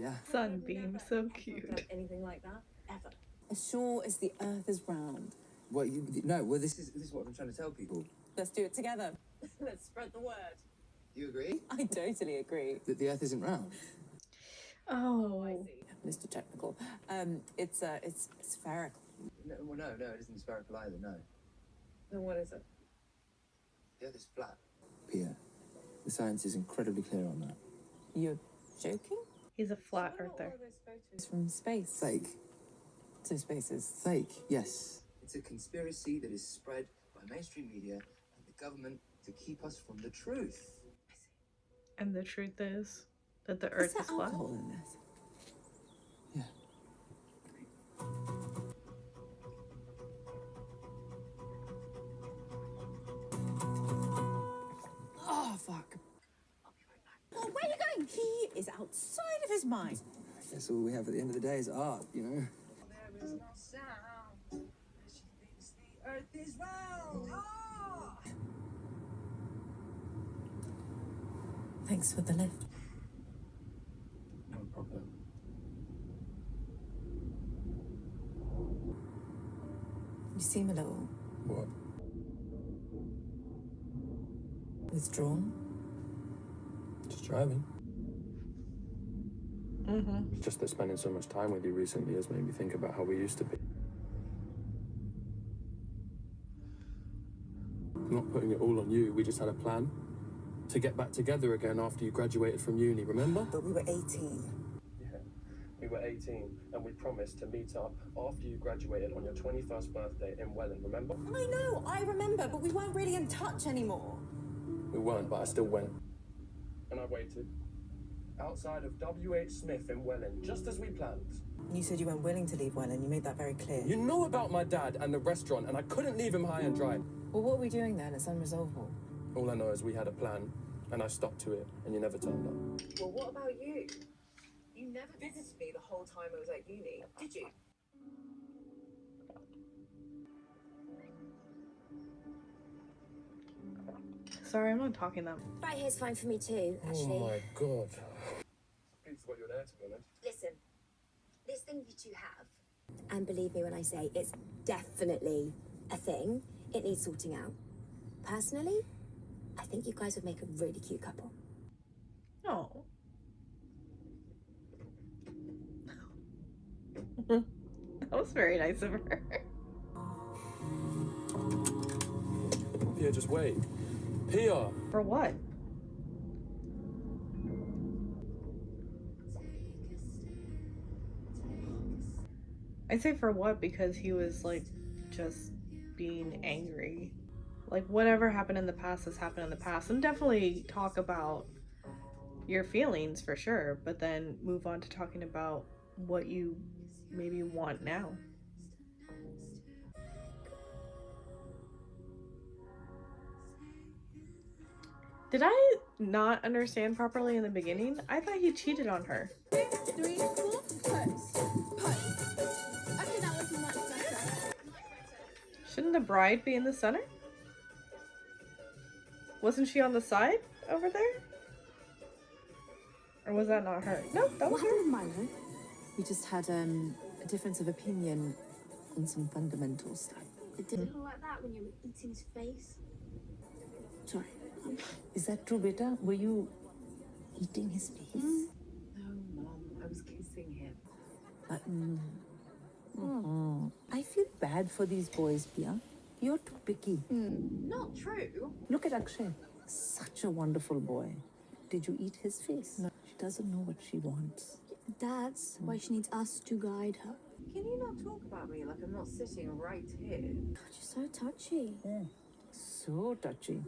Yeah. Sunbeam, so Not cute. done anything like that ever. As sure as the earth is round. Well, this is what I'm trying to tell people. Let's do it together. Let's spread the word. You agree? I totally agree. That the earth isn't round? Oh. Mr. Technical. It's spherical. No, well, no, it isn't spherical either, no. Then what is it? The other's flat. Pia, the science is incredibly clear on that. You're joking? He's a flat earther. It's from space. Fake. So space is Fake, yes. It's a conspiracy that is spread by mainstream media and the government to keep us from the truth. And the truth is that the earth is flat. alcohol in this? Yeah. Oh, fuck. Oh, where are you going? He is outside of his mind. I guess all we have at the end of the day is art, you know? There is no sound. She thinks the earth is round. Ah! Thanks for the lift. No problem. You seem a little What? withdrawn. Just driving. Mm-hmm. It's just that spending so much time with you recently has made me think about how we used to be. I'm not putting it all on you. We just had a plan to get back together again after you graduated from uni, remember? But we were 18. Yeah. We were 18 and we promised to meet up after you graduated on your 21st birthday in Welland, remember? I know, I remember, but we weren't really in touch anymore. We weren't, but I still went. And I waited. Outside of W.H. Smith in Welland, just as we planned. You said you weren't willing to leave Welland. You made that very clear. You know about my dad and the restaurant, and I couldn't leave him high and dry. Well, what are we doing then? It's unresolvable. All I know is we had a plan, and I stuck to it, and you never turned up. Well, what about you? You never visited me the whole time I was at uni, did you? Sorry, I'm not talking them. Right here's fine for me too, actually. Oh my god. Please forgot you were there, to be honest. Listen, this thing that you have, and believe me when I say it's definitely a thing, it needs sorting out. Personally, I think you guys would make a really cute couple. Oh. That was very nice of her. Pia, just wait. Pia! For what? I say for what because he was like just being angry. Like whatever happened in the past has happened in the past. And definitely talk about your feelings for sure, but then move on to talking about what you maybe want now. Did I not understand properly in the beginning? I thought he cheated on her. 3, 4, pose. Okay, that was much better. Shouldn't the bride be in the center? Wasn't she on the side over there? Or was that not her? No, that was her. Milo? We just had a difference of opinion on some fundamental stuff. It didn't look like that when you were eating his face. Sorry. Is that true, beta? Were you eating his face? No, Mom, I was kissing him. I feel bad for these boys, Pia. You're too picky. Not true. Look at Akshay. Such a wonderful boy. Did you eat his face? No. She doesn't know what she wants. That's why she needs us to guide her. Can you not talk about me like I'm not sitting right here? God, you're so touchy. So touchy.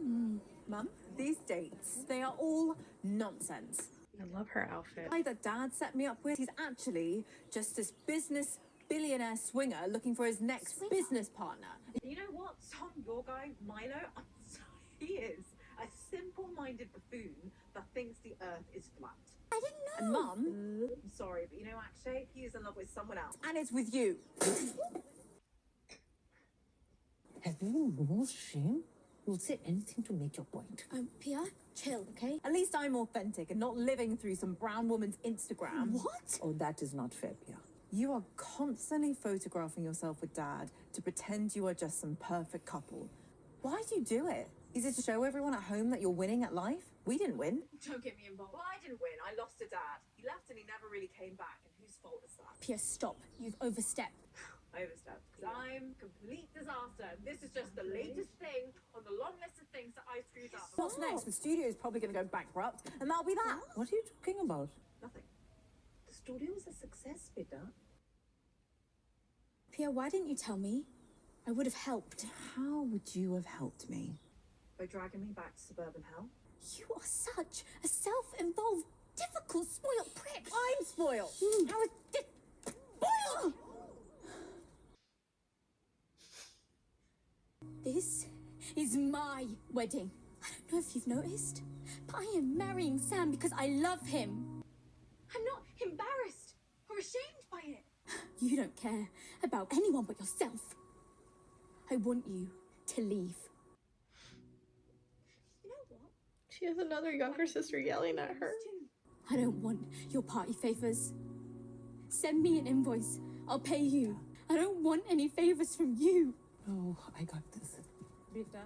Mum, these dates, they are all nonsense. I love her outfit. The guy that Dad set me up with, he's actually just this business billionaire swinger looking for his next business partner. You know what? Son, your guy, Milo, I'm sorry, he is a simple-minded buffoon that thinks the earth is flat. I didn't know. And Mum, I'm sorry, but you know, Akshay, he is in love with someone else. and it's with you. Have you no shame? You'll say anything to make your point. Pia, chill, okay? At least I'm authentic and not living through some brown woman's Instagram. What? Oh, that is not fair, Pia. You are constantly photographing yourself with Dad to pretend you are just some perfect couple. Why do you do it? Is it to show everyone at home that you're winning at life? We didn't win. Don't get me involved. Well, I didn't win. I lost a dad. He left and he never really came back. And whose fault is that? Pia, stop. You've overstepped. I overstepped. Because I'm complete disaster. And this is just the latest thing on the long list of things that I screwed up. What's next? The studio is probably going to go bankrupt, and that'll be that. What are you talking about? Nothing. The studio is a success, Peter. Pia, why didn't you tell me? I would have helped. How would you have helped me? By dragging me back to suburban hell. You are such a self-involved, difficult, spoiled prick. I'm spoiled. How is this spoiled? This is my wedding. I don't know if you've noticed, but I am marrying Sam because I love him. I'm not embarrassed or ashamed by it. You don't care about anyone but yourself. I want you to leave. You know what? She has another younger sister yelling at her. I don't want your party favors. Send me an invoice. I'll pay you. I don't want any favors from you. Oh, I got this. Rita.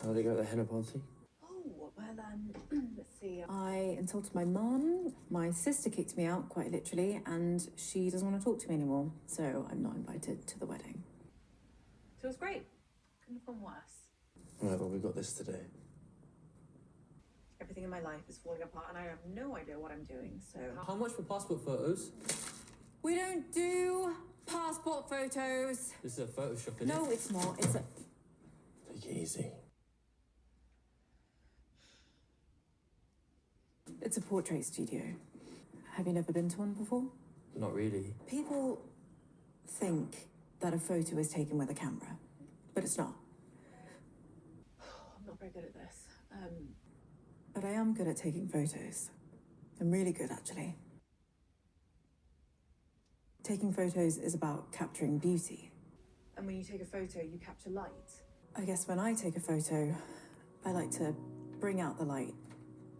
How did it go at the henna party? Oh, well, let's see. I insulted my mum. My sister kicked me out, quite literally, and she doesn't want to talk to me anymore. So I'm not invited to the wedding. So it was great. Couldn't have gone worse. Right, well, we got this today. Everything in my life is falling apart and I have no idea what I'm doing, so... How much for passport photos? We don't do passport photos. This is a Photoshop, isn't No, it? it's not. It's a... Take it easy. It's a portrait studio. Have you never been to one before? Not really. People think that a photo is taken with a camera, but it's not. I'm not very good at this. But I am good at taking photos. I'm really good, actually. Taking photos is about capturing beauty. And when you take a photo, you capture light. I guess when I take a photo, I like to bring out the light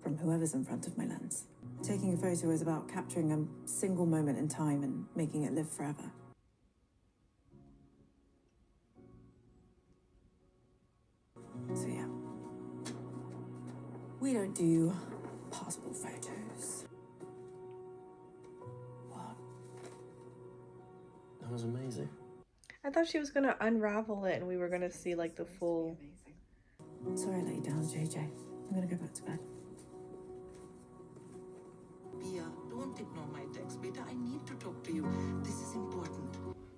from whoever's in front of my lens. Taking a photo is about capturing a single moment in time and making it live forever. So yeah. We don't do passport photos. What? That was amazing. I thought she was gonna unravel it and we were gonna see like the full. Sorry I let you down, JJ. I'm gonna go back to bed. Pia, don't ignore my text, beta. I need to talk to you. This is important.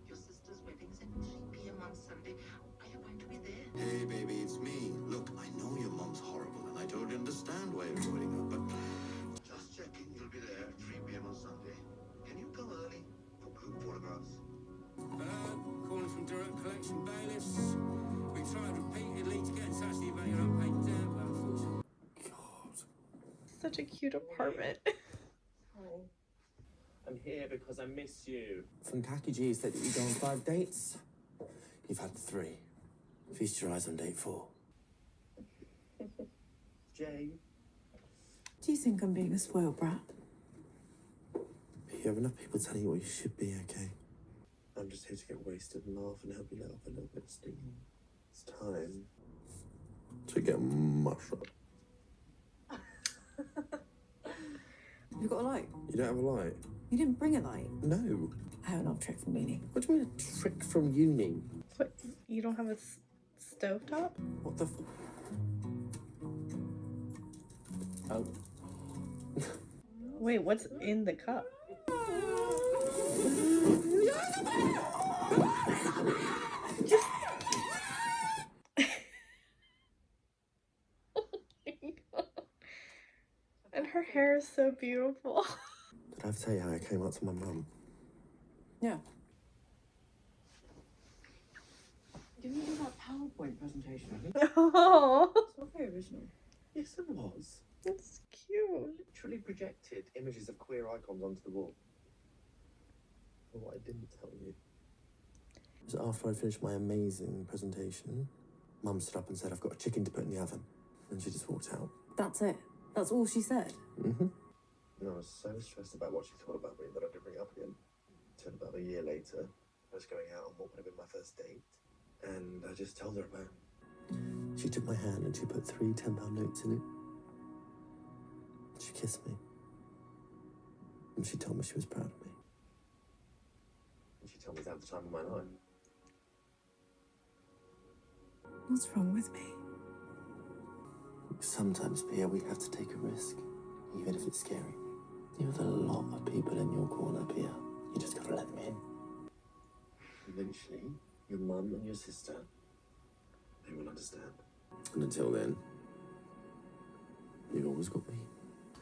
Your sister's wedding's at 3 p.m. on Sunday. Are you going to be there? Hey, baby, it's me. Look, I know your mom's horrible, and I totally understand why you're avoiding her, but just checking you'll be there at 3 p.m. on Sunday. Can you come early for group photographs? Calling from direct collection bailiffs. We tried repeatedly to get in touch with you about your unpaid debt, but unfortunately... Such a cute apartment. I'm here because I miss you. Funkaki G said that you go on 5 dates. You've had 3. Feast your eyes on date 4. Jay. Do you think I'm being a spoiled brat? You have enough people telling you what you should be, okay? I'm just here to get wasted and laugh and help you let off a little bit of steam. It's time To get mushed up. You've got a light? You don't have a light? You didn't bring a light? No. I have an old trick from uni. What do you mean a trick from uni? What? You don't have a stovetop? What the f... Oh. Wait, what's in the cup? And her hair is so beautiful. Did I ever tell you how I came out to my mum? Yeah. Didn't you do that PowerPoint presentation? Oh. It's not very original. Yes, it was. That's cute. Literally projected images of queer icons onto the wall. But what I didn't tell you. It was after I finished my amazing presentation. Mum stood up and said, I've got a chicken to put in the oven. And she just walked out. That's it. That's all she said. Mm-hmm. And I was so stressed about what she thought about me that I didn't bring it up again. Until about a year later, I was going out on what would have been my first date. And I just told her about it. She took my hand and she put 3 £10 notes in it. She kissed me. And she told me she was proud of me. And she told me that at the time of my life. What's wrong with me? Sometimes, Pia, we have to take a risk, even if it's scary. You have a lot of people in your corner, Pia. You just gotta let them in. Eventually, your mum and your sister, they will understand. And until then, you've always got me.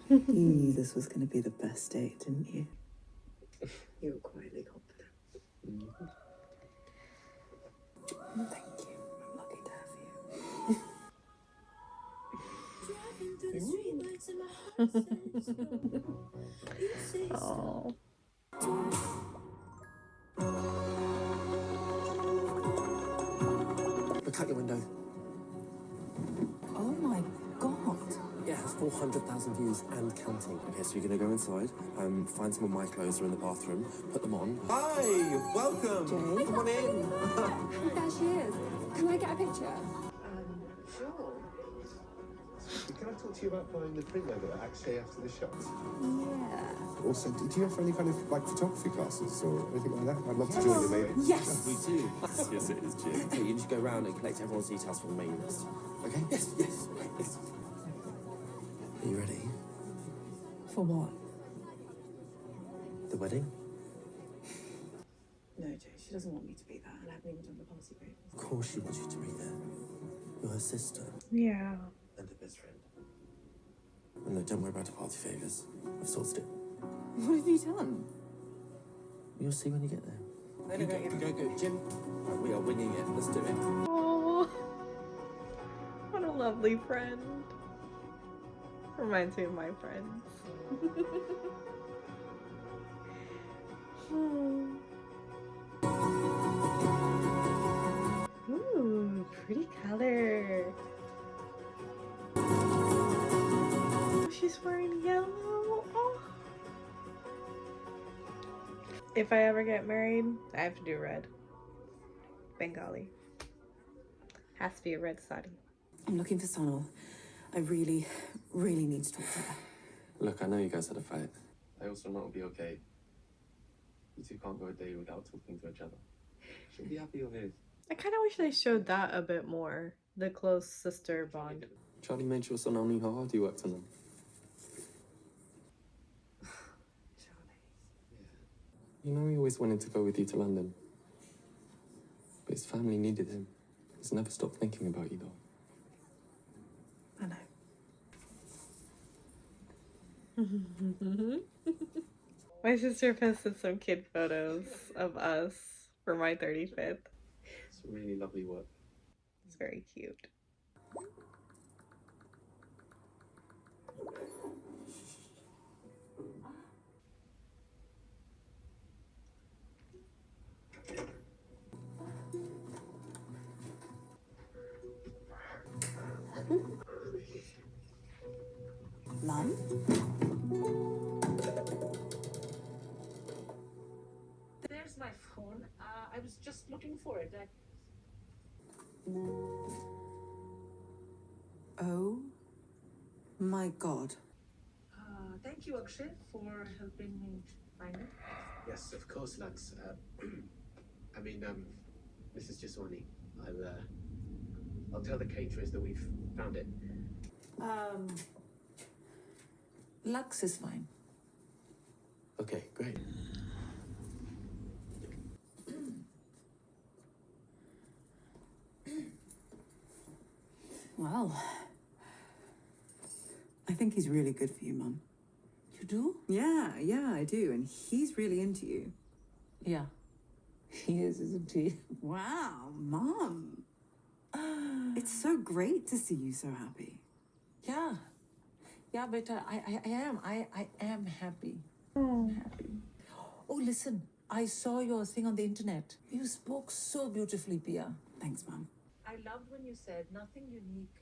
You knew this was going to be the best date, didn't you? You were quietly confident. Thank you. I'm lucky to have you. Oh. Look out your window. Oh my god. Yeah, it has 400,000 views and counting. Okay, so you're gonna go inside, find some of my clothes are in the bathroom, put them on. Hi, welcome. Jay? Come on in. There she is. Can I get a picture? Sure. Can I talk to you about buying the print logo actually after the shot? Yeah. Also, do you offer any kind of like photography classes or anything like that? I'd love to join you, maybe. Yes! We do. Yes, it is, Jim. Okay, you just go around and collect everyone's details from the mailing list. Okay? Yes, yes, yes. Are you ready? For what? The wedding? No, Jay, she doesn't want me to be there, and I haven't even done the policy papers. Of course she wants you to be there. You're her sister. Yeah. And her best friend. No, don't worry about the party favours. I've sorted it. What have you done? You'll see when you get there. No, Go. Jim, right, we are winging it. Let's do it. Oh. What a lovely friend. Reminds me of my friends. Ooh, pretty color. Oh, she's wearing yellow. Oh. If I ever get married, I have to do red. Bengali. Has to be a red sari. I'm looking for Sonal. I really, really need to talk to her. Look, I know you guys had a fight. I also know it'll be okay. You two can't go a day without talking to each other. She'll be happy you're here. I kind of wish they showed that a bit more. The close sister bond. Charlie made sure Sonal knew how hard he worked on them. You know he always wanted to go with you to London. But his family needed him. He's never stopped thinking about you, though. I know. My sister posted some kid photos of us for my 35th. It's really lovely work. It's very cute. Mum? There's my phone. I was just looking for it. Oh my god. Thank you, Akshay, for helping me find it. Yes, of course, Lux. Mrs. Jaswani, I'll tell the caterers that we've found it. Lux is fine. Okay, great. Well, I think he's really good for you, Mum. You do? Yeah, I do. And he's really into you. Yeah. He is, isn't he? Wow, Mum. It's so great to see you so happy. Yeah. Yeah, but I am happy. I'm happy. Oh, listen. I saw your thing on the internet. You spoke so beautifully, Pia. Thanks, Mum. I loved when you said nothing unique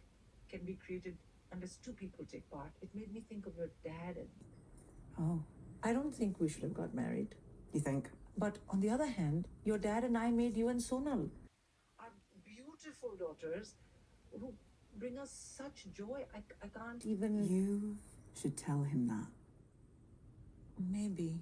can be created unless two people take part. It made me think of your dad and... Oh. I don't think we should have got married. You think? But on the other hand, your dad and I made you and Sonal. Our beautiful daughters who bring us such joy. I can't even. You should tell him that. Maybe.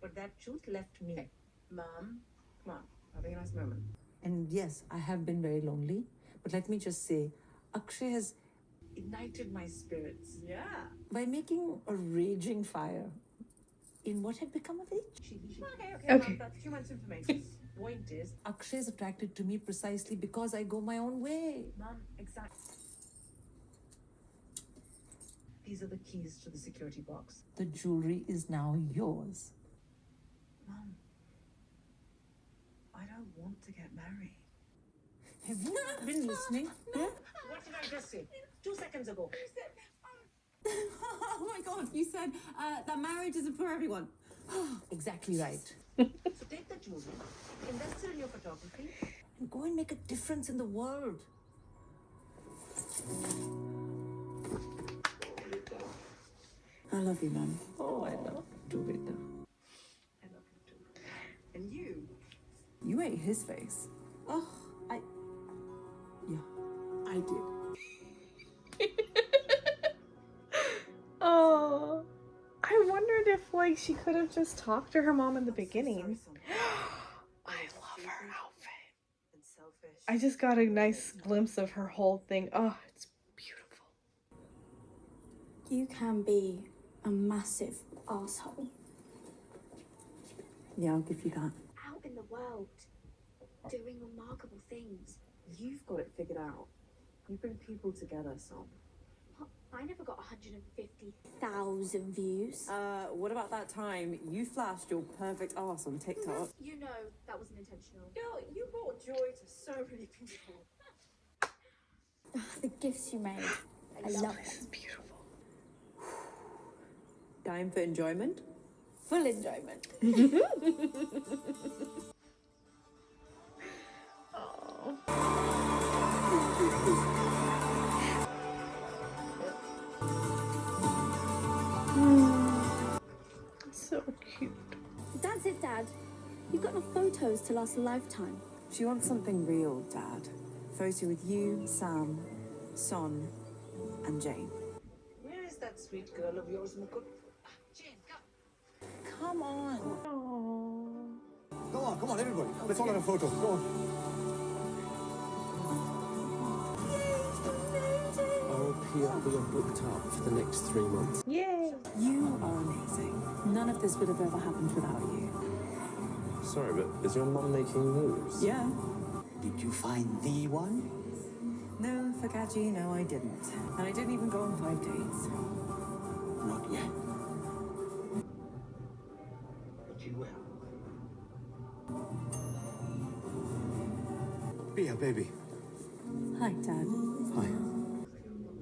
But that truth left me. Hey, Mom, come on, having a nice moment. And yes, I have been very lonely. But let me just say, Akshay has ignited my spirits. Yeah. By making a raging fire in what had become of it. Okay. Okay. Mom, that's too much information. Point is, Akshay is attracted to me precisely because I go my own way. Mom, exactly. These are the keys to the security box. The jewelry is now yours. Mom, I don't want to get married. Have you not been listening? No. Yeah? What did I just say? 2 seconds ago. Oh my God, you said that marriage isn't for everyone. Exactly right. So take the jewelry, invest it in your photography, and go and make a difference in the world. I love you, Mum. Oh, I love you, Beta. I love you too. And you? You ate his face. Oh, Yeah, I did. Oh, I wondered if like she could have just talked to her mom in the beginning. I love her outfit. I just got a nice glimpse of her whole thing. Oh, it's beautiful. You can be a massive asshole. Yeah, I'll give you that. Out in the world, doing remarkable things. You've got it figured out. You bring people together, Sam. What? I never got 150,000 views. What about that time you flashed your perfect ass on TikTok? You know that wasn't intentional. Girl, you brought joy to so many people. The gifts you made. I love This it. is beautiful. Time for enjoyment? Full enjoyment. So cute. That's it, Dad. You've got enough photos to last a lifetime. She wants something real, Dad. Photo with you, Sam, Son, and Jane. Where is that sweet girl of yours, Mukul? Jane, come. Come on. Oh. Come on, everybody. Let's all have a photo. Go on. Oh, Pia, we are booked up for the next 3 months. Yay. You are amazing. None of this would have ever happened without you. Sorry, but is your mum making moves? Yeah. Did you find the one? No, for Gaji, no, I didn't. And I didn't even go on 5 dates. Not yet. But you will. Pia, baby. Hi, Dad. Hi.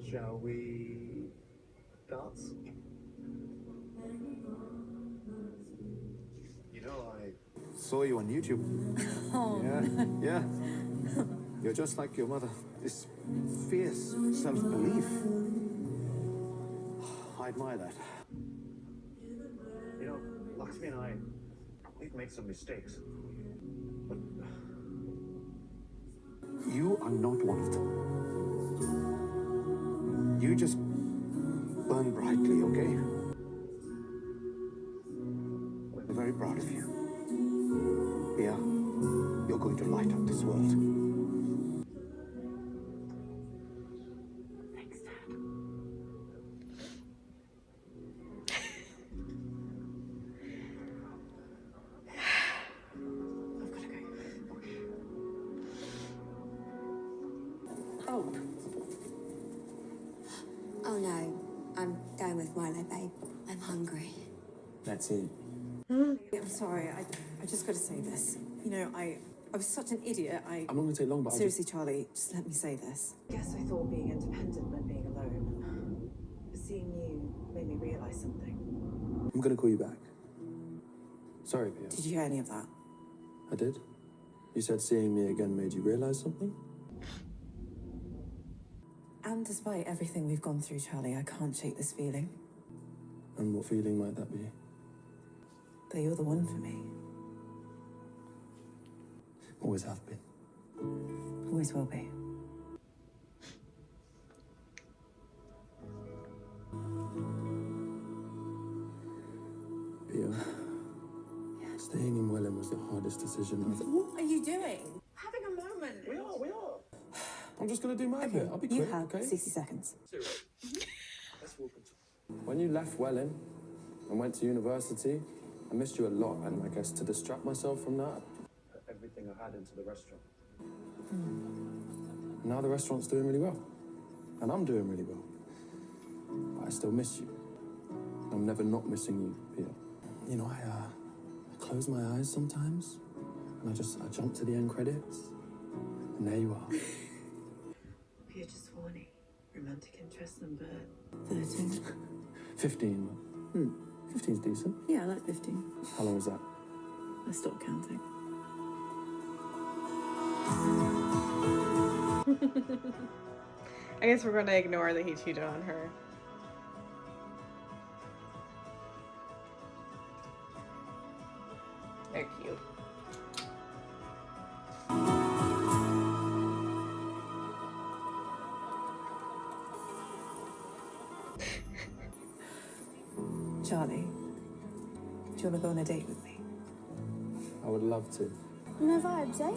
Shall we dance? You know, I saw you on YouTube. Oh. Yeah. You're just like your mother. This fierce self-belief. I admire that. You know, Lakshmi and I, we've made some mistakes. But You are not one of them. You just burn brightly, okay? We're very proud of you. Pia, you're going to light up this world. Thanks, Dad. I've got to go. Oh. Oh no, I'm going with Milo, babe. I'm hungry. That's it. I'm sorry, I just got to say this. You know, I was such an idiot. I'm not going to take long, but Seriously, Charlie, just let me say this. I guess I thought being independent meant being alone. But seeing you made me realize something. I'm going to call you back. Sorry, Pia. Did you hear any of that? I did. You said seeing me again made you realize something? And despite everything we've gone through, Charlie, I can't shake this feeling. And what feeling might that be? That you're the one for me. Always have been. Always will be. Staying in Welling was the hardest decision I've... What are you doing? Having a moment. We are. I'm just gonna do my bit. I'll be quick, You have okay? 60 seconds. Let's walk into... When you left Welling and went to university, I missed you a lot, and I guess to distract myself from that, I put everything I had into the restaurant. Now the restaurant's doing really well, and I'm doing really well. But I still miss you. I'm never not missing you, Pia. You know, I close my eyes sometimes, and I jump to the end credits, and there you are. You're just horny. Romantic interest number 13. 15. 15's decent. Yeah, I like 15. How long was that? I stopped counting. I guess we're gonna ignore that he cheated on her. They're cute. Charlie, do you want to go on a date with me? I would love to. No vibes, eh?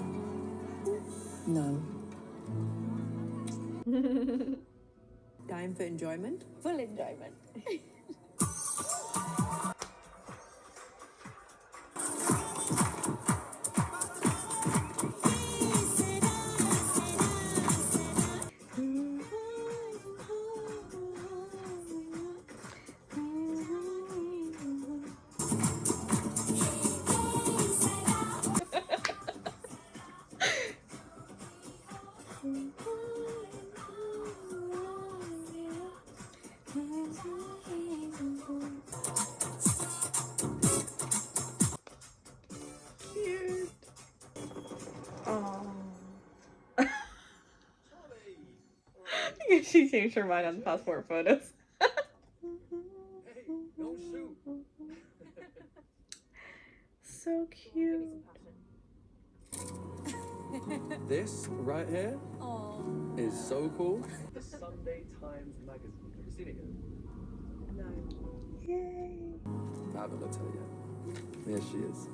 No. Time for enjoyment? Full enjoyment. Cute. Oh. She changed her mind on the passport photos. Don't shoot. So cute. This right here is so cool. The Sunday Times magazine. Have you seen it yet? No. Yay. I haven't looked at it yet. There she is.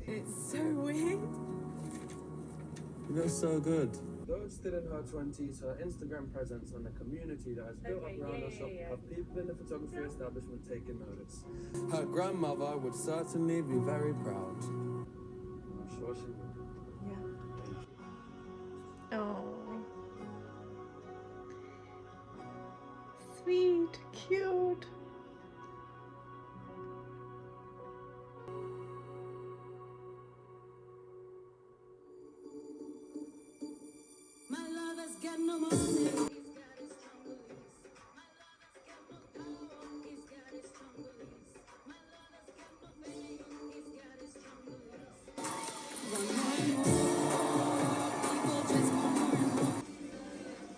It's so weird. You look so good. Though it's still in her 20s, her Instagram presence and the community that has built up around her shop have people in the photography establishment taking notice. Her grandmother would certainly be very proud. I'm sure she would. Yeah. Oh. Sweet, cute. My lover's got no money.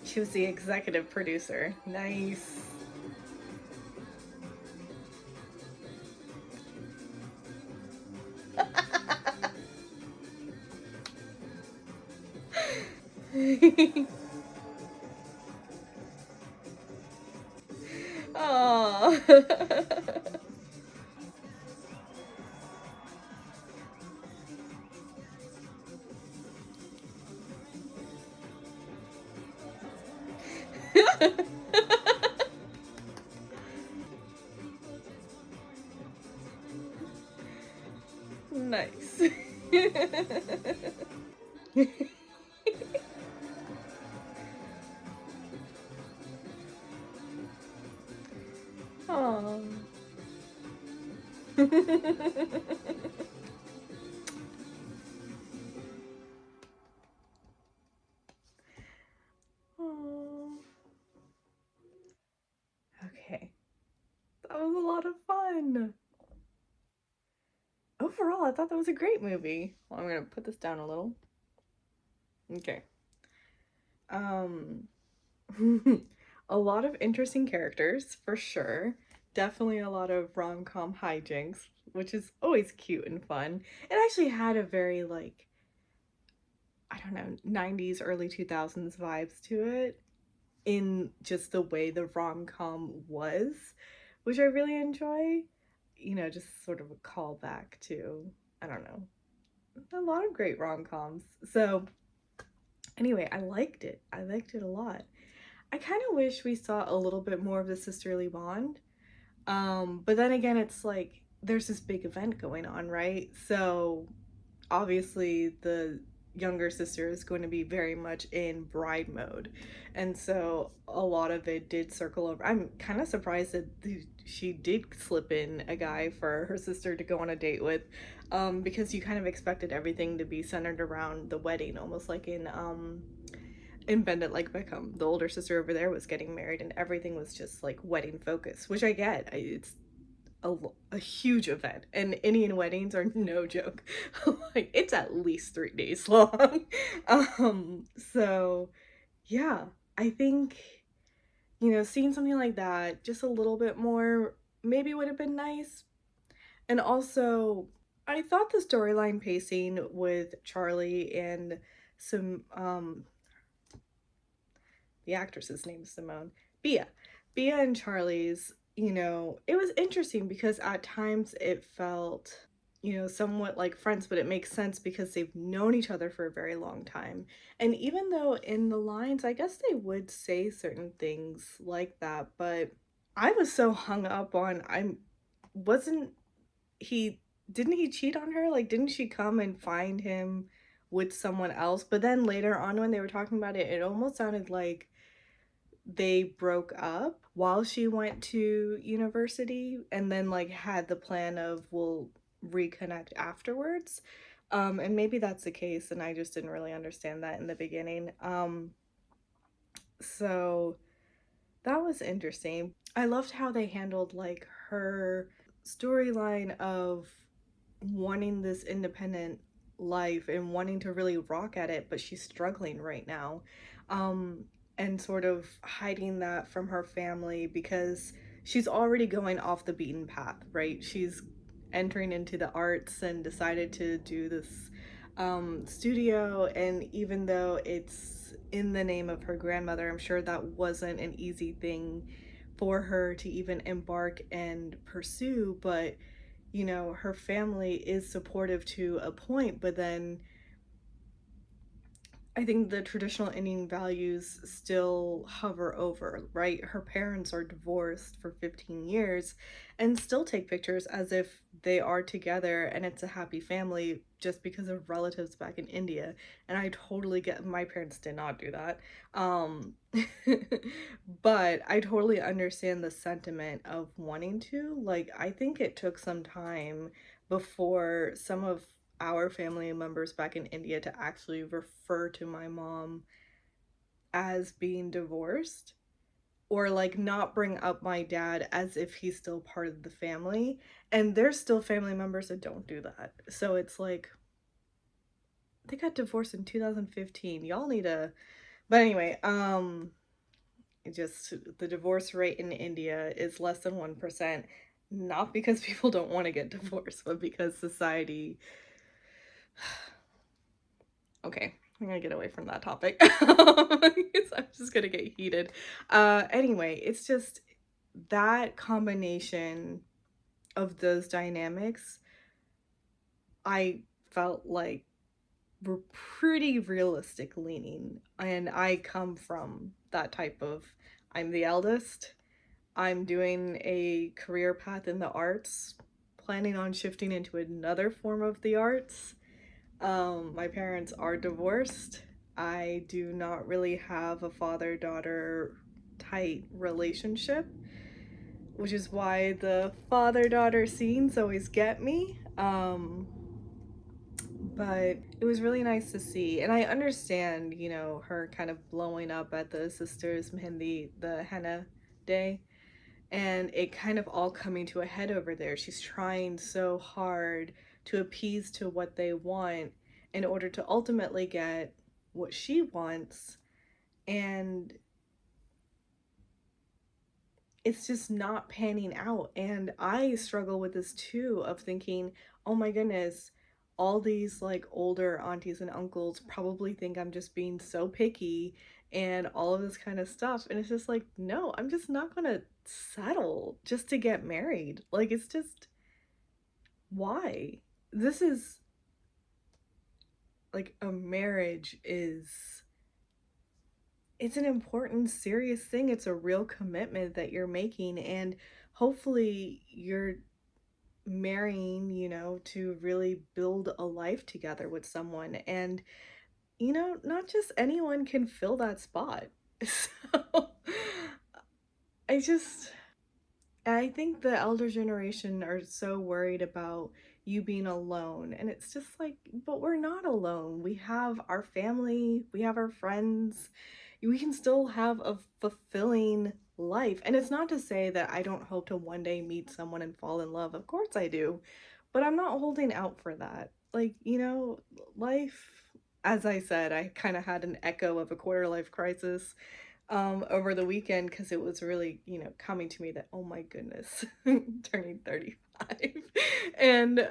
She was the executive producer. Nice. Oh. Nice. Oh. Oh. Okay. That was a lot of fun. Overall, I thought that was a great movie. Well, I'm gonna put this down a little. Okay. A lot of interesting characters, for sure. Definitely a lot of rom-com hijinks, which is always cute and fun. It actually had a very, like, I don't know, 90s, early 2000s vibes to it in just the way the rom-com was, which I really enjoy. You know, just sort of a callback to, I don't know, a lot of great rom-coms. So anyway, I liked it. I liked it a lot. I kind of wish we saw a little bit more of the sisterly bond. But then again, it's like there's this big event going on, right? So obviously the younger sister is going to be very much in bride mode, and so a lot of it did circle over. I'm kind of surprised that she did slip in a guy for her sister to go on a date with, because you kind of expected everything to be centered around the wedding, almost like in Bend It Like Beckham. The older sister over there was getting married and everything was just like wedding focused, which I get. It's a huge event, and Indian weddings are no joke. Like, it's at least 3 days long. So yeah, I think, you know, seeing something like that just a little bit more maybe would have been nice. And also, I thought the storyline pacing with Charlie and some the actress's name is Simone. Bia. Bia and Charlie's, you know, it was interesting because at times it felt, you know, somewhat like friends, but it makes sense because they've known each other for a very long time. And even though in the lines, I guess they would say certain things like that, but I was so hung up on, wasn't he, didn't he cheat on her? Like, didn't she come and find him with someone else? But then later on when they were talking about it, it almost sounded like they broke up while she went to university and then like had the plan of we'll reconnect afterwards. And maybe that's the case and I just didn't really understand that in the beginning. So that was interesting. I loved how they handled like her storyline of wanting this independent life and wanting to really rock at it, but she's struggling right now. And sort of hiding that from her family because she's already going off the beaten path, right? She's entering into the arts and decided to do this studio, and even though it's in the name of her grandmother, I'm sure that wasn't an easy thing for her to even embark and pursue, but you know, her family is supportive to a point, but then I think the traditional Indian values still hover over, right? Her parents are divorced for 15 years and still take pictures as if they are together and it's a happy family just because of relatives back in India. And I totally get, my parents did not do that. But I totally understand the sentiment of wanting to. Like, I think it took some time before some of our family members back in India to actually refer to my mom as being divorced, or like not bring up my dad as if he's still part of the family. And there's still family members that don't do that. So it's like, they got divorced in 2015. Y'all need to, but anyway, it just, the divorce rate in India is less than 1%, not because people don't want to get divorced, but because society. Okay, I'm gonna get away from that topic. I'm just gonna get heated. Anyway, it's just that combination of those dynamics, I felt like were pretty realistic leaning. And I come from that type of, I'm the eldest, I'm doing a career path in the arts, planning on shifting into another form of the arts. My parents are divorced. I do not really have a father-daughter tight relationship, which is why the father-daughter scenes always get me. But it was really nice to see. And I understand, you know, her kind of blowing up at the sisters' Mehendi, the henna day, and it kind of all coming to a head over there. She's trying so hard to appease to what they want in order to ultimately get what she wants, and it's just not panning out. And I struggle with this too, of thinking, oh my goodness, all these like older aunties and uncles probably think I'm just being so picky and all of this kind of stuff. And it's just like, no, I'm just not gonna settle just to get married. Like, it's just, why? This is like, a marriage is, it's an important, serious thing. It's a real commitment that you're making, and hopefully you're marrying, to really build a life together with someone. And, not just anyone can fill that spot. So I just, I think the elder generation are so worried about you being alone. And it's just like, but we're not alone. We have our family, we have our friends. We can still have a fulfilling life. And it's not to say that I don't hope to one day meet someone and fall in love. Of course I do. But I'm not holding out for that. Like, life, as I said, I kind of had an echo of a quarter life crisis over the weekend, because it was really, coming to me that, oh my goodness, turning 35. And,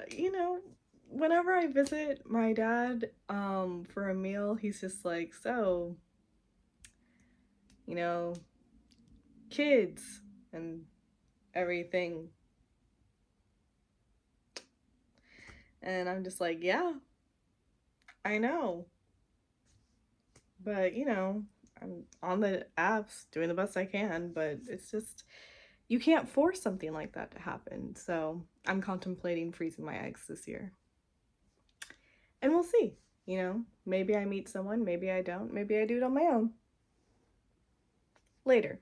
whenever I visit my dad for a meal, he's just like, so, you know, kids and everything. And I'm just like, yeah, I know. But, I'm on the apps doing the best I can, but it's just, you can't force something like that to happen. So I'm contemplating freezing my eggs this year. And we'll see, maybe I meet someone, maybe I don't, maybe I do it on my own. Later.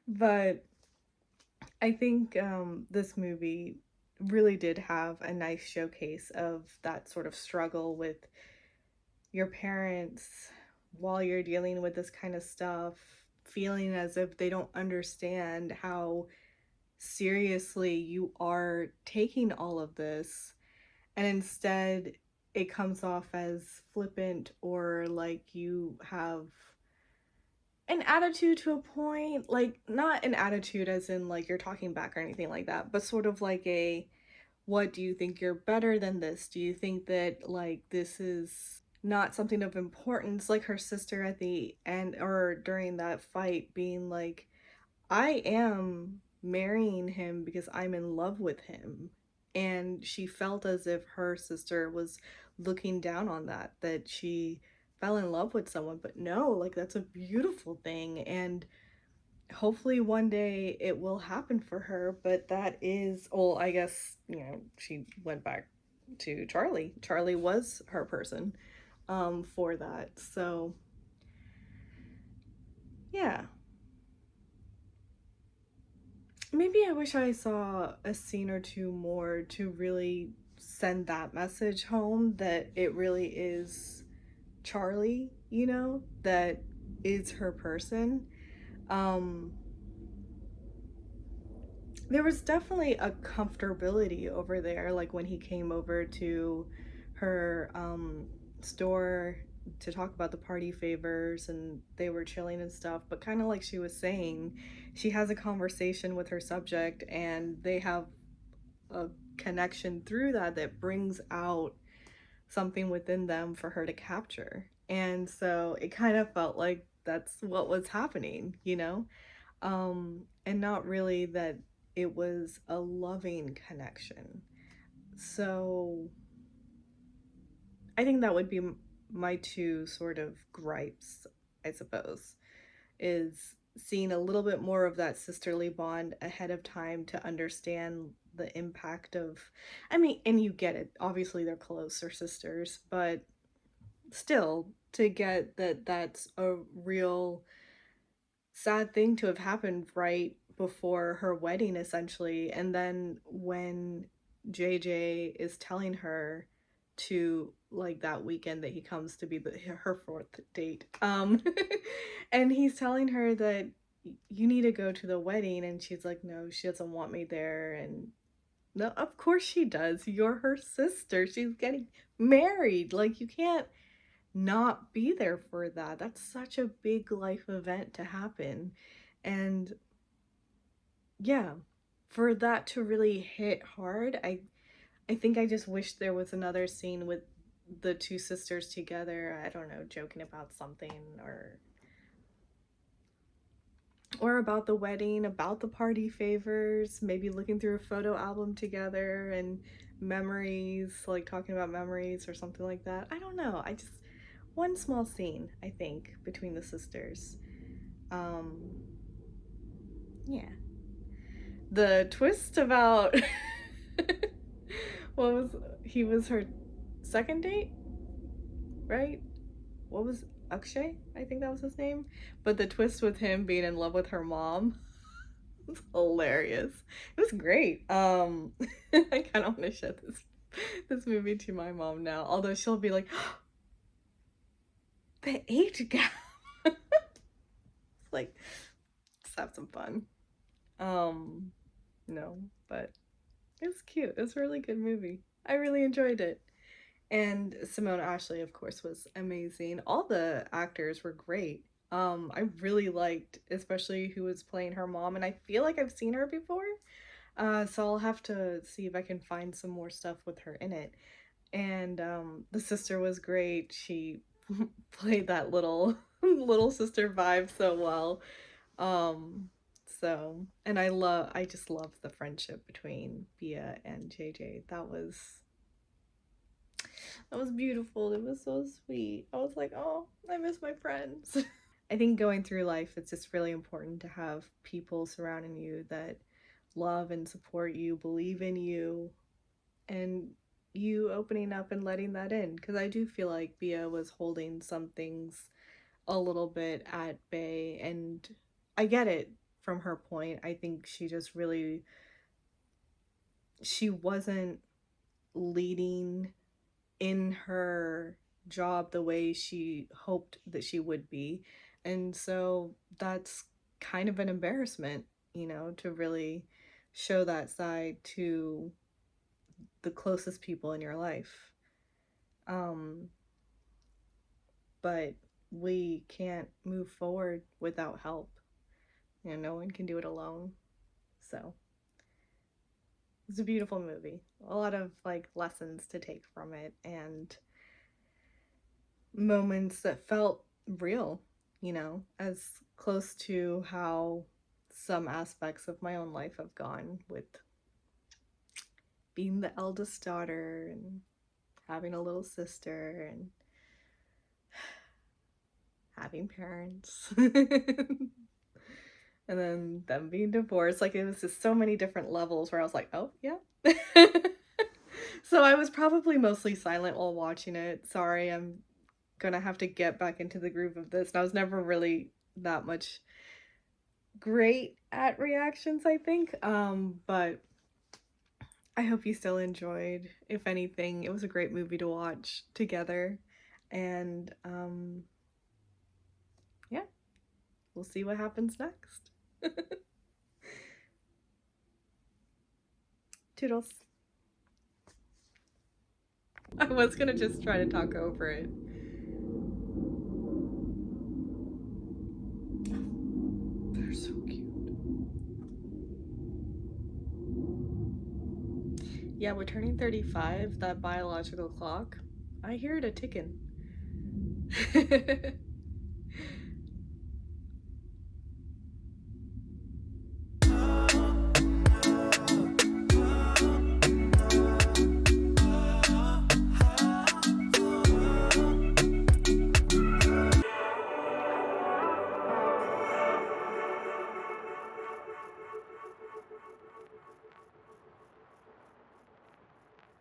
But I think this movie really did have a nice showcase of that sort of struggle with your parents while you're dealing with this kind of stuff, feeling as if they don't understand how seriously you are taking all of this, and instead it comes off as flippant, or like you have an attitude to a point, like not an attitude as in like you're talking back or anything like that, but sort of like a, what, do you think you're better than this? Do you think that like this is not something of importance? Like her sister at the end or during that fight being like, I am marrying him because I'm in love with him. And she felt as if her sister was looking down on that, that she fell in love with someone. But no, like that's a beautiful thing. And hopefully one day it will happen for her. But that is, well, I guess, she went back to Charlie. Charlie was her person for that. So, yeah. Maybe I wish I saw a scene or two more to really send that message home, that it really is Charlie, that is her person. There was definitely a comfortability over there, like when he came over to her store to talk about the party favors and they were chilling and stuff, but kind of like she was saying, she has a conversation with her subject and they have a connection through that that brings out something within them for her to capture. And so it kind of felt like that's what was happening, and not really that it was a loving connection. So I think that would be my two sort of gripes, I suppose, is seeing a little bit more of that sisterly bond ahead of time to understand the impact of, I mean, and you get it, obviously they're close, or sisters, but still to get that that's a real sad thing to have happened right before her wedding, essentially. And then when JJ is telling her to, like, that weekend that he comes to be her fourth date, and he's telling her that you need to go to the wedding, and she's like, no, she doesn't want me there. And no, of course she does, you're her sister, she's getting married, like you can't not be there for that. That's such a big life event to happen. And yeah, for that to really hit hard, I think I just wish there was another scene with the two sisters together, I don't know, joking about something, or about the wedding, about the party favors, maybe looking through a photo album together and memories, like talking about memories or something like that. I don't know. I just, one small scene, I think, between the sisters. Yeah. The twist about what was, he was her second date, right? What was Akshay? I think that was his name. But the twist with him being in love with her mom, it's hilarious. It was great. I kind of want to show this movie to my mom now. Although she'll be like, oh, the age gap. Like, let's have some fun. No, but it was cute. It was a really good movie. I really enjoyed it. And Simone Ashley, of course, was amazing. All the actors were great. I really liked, especially who was playing her mom, and I feel like I've seen her before. So I'll have to see if I can find some more stuff with her in it. And the sister was great. She played that little sister vibe so well. So, and I just love the friendship between Bia and JJ. That was beautiful. It was so sweet. I was like, oh, I miss my friends. I think going through life, it's just really important to have people surrounding you that love and support you, believe in you, and you opening up and letting that in. Because I do feel like Bia was holding some things a little bit at bay, and I get it from her point. I think she just really, she wasn't leading in her job the way she hoped that she would be. And so that's kind of an embarrassment, to really show that side to the closest people in your life. But we can't move forward without help. No one can do it alone. So it's a beautiful movie. A lot of lessons to take from it, and moments that felt real, as close to how some aspects of my own life have gone, with being the eldest daughter and having a little sister and having parents. And then them being divorced. It was just so many different levels where I was like, oh, yeah. So I was probably mostly silent while watching it. Sorry, I'm gonna have to get back into the groove of this. And I was never really that much great at reactions, I think. But I hope you still enjoyed. If anything, it was a great movie to watch together. And yeah, we'll see what happens next. Toodles. I was gonna just try to talk over it. They're so cute. Yeah, we're turning 35, that biological clock. I hear it a ticking.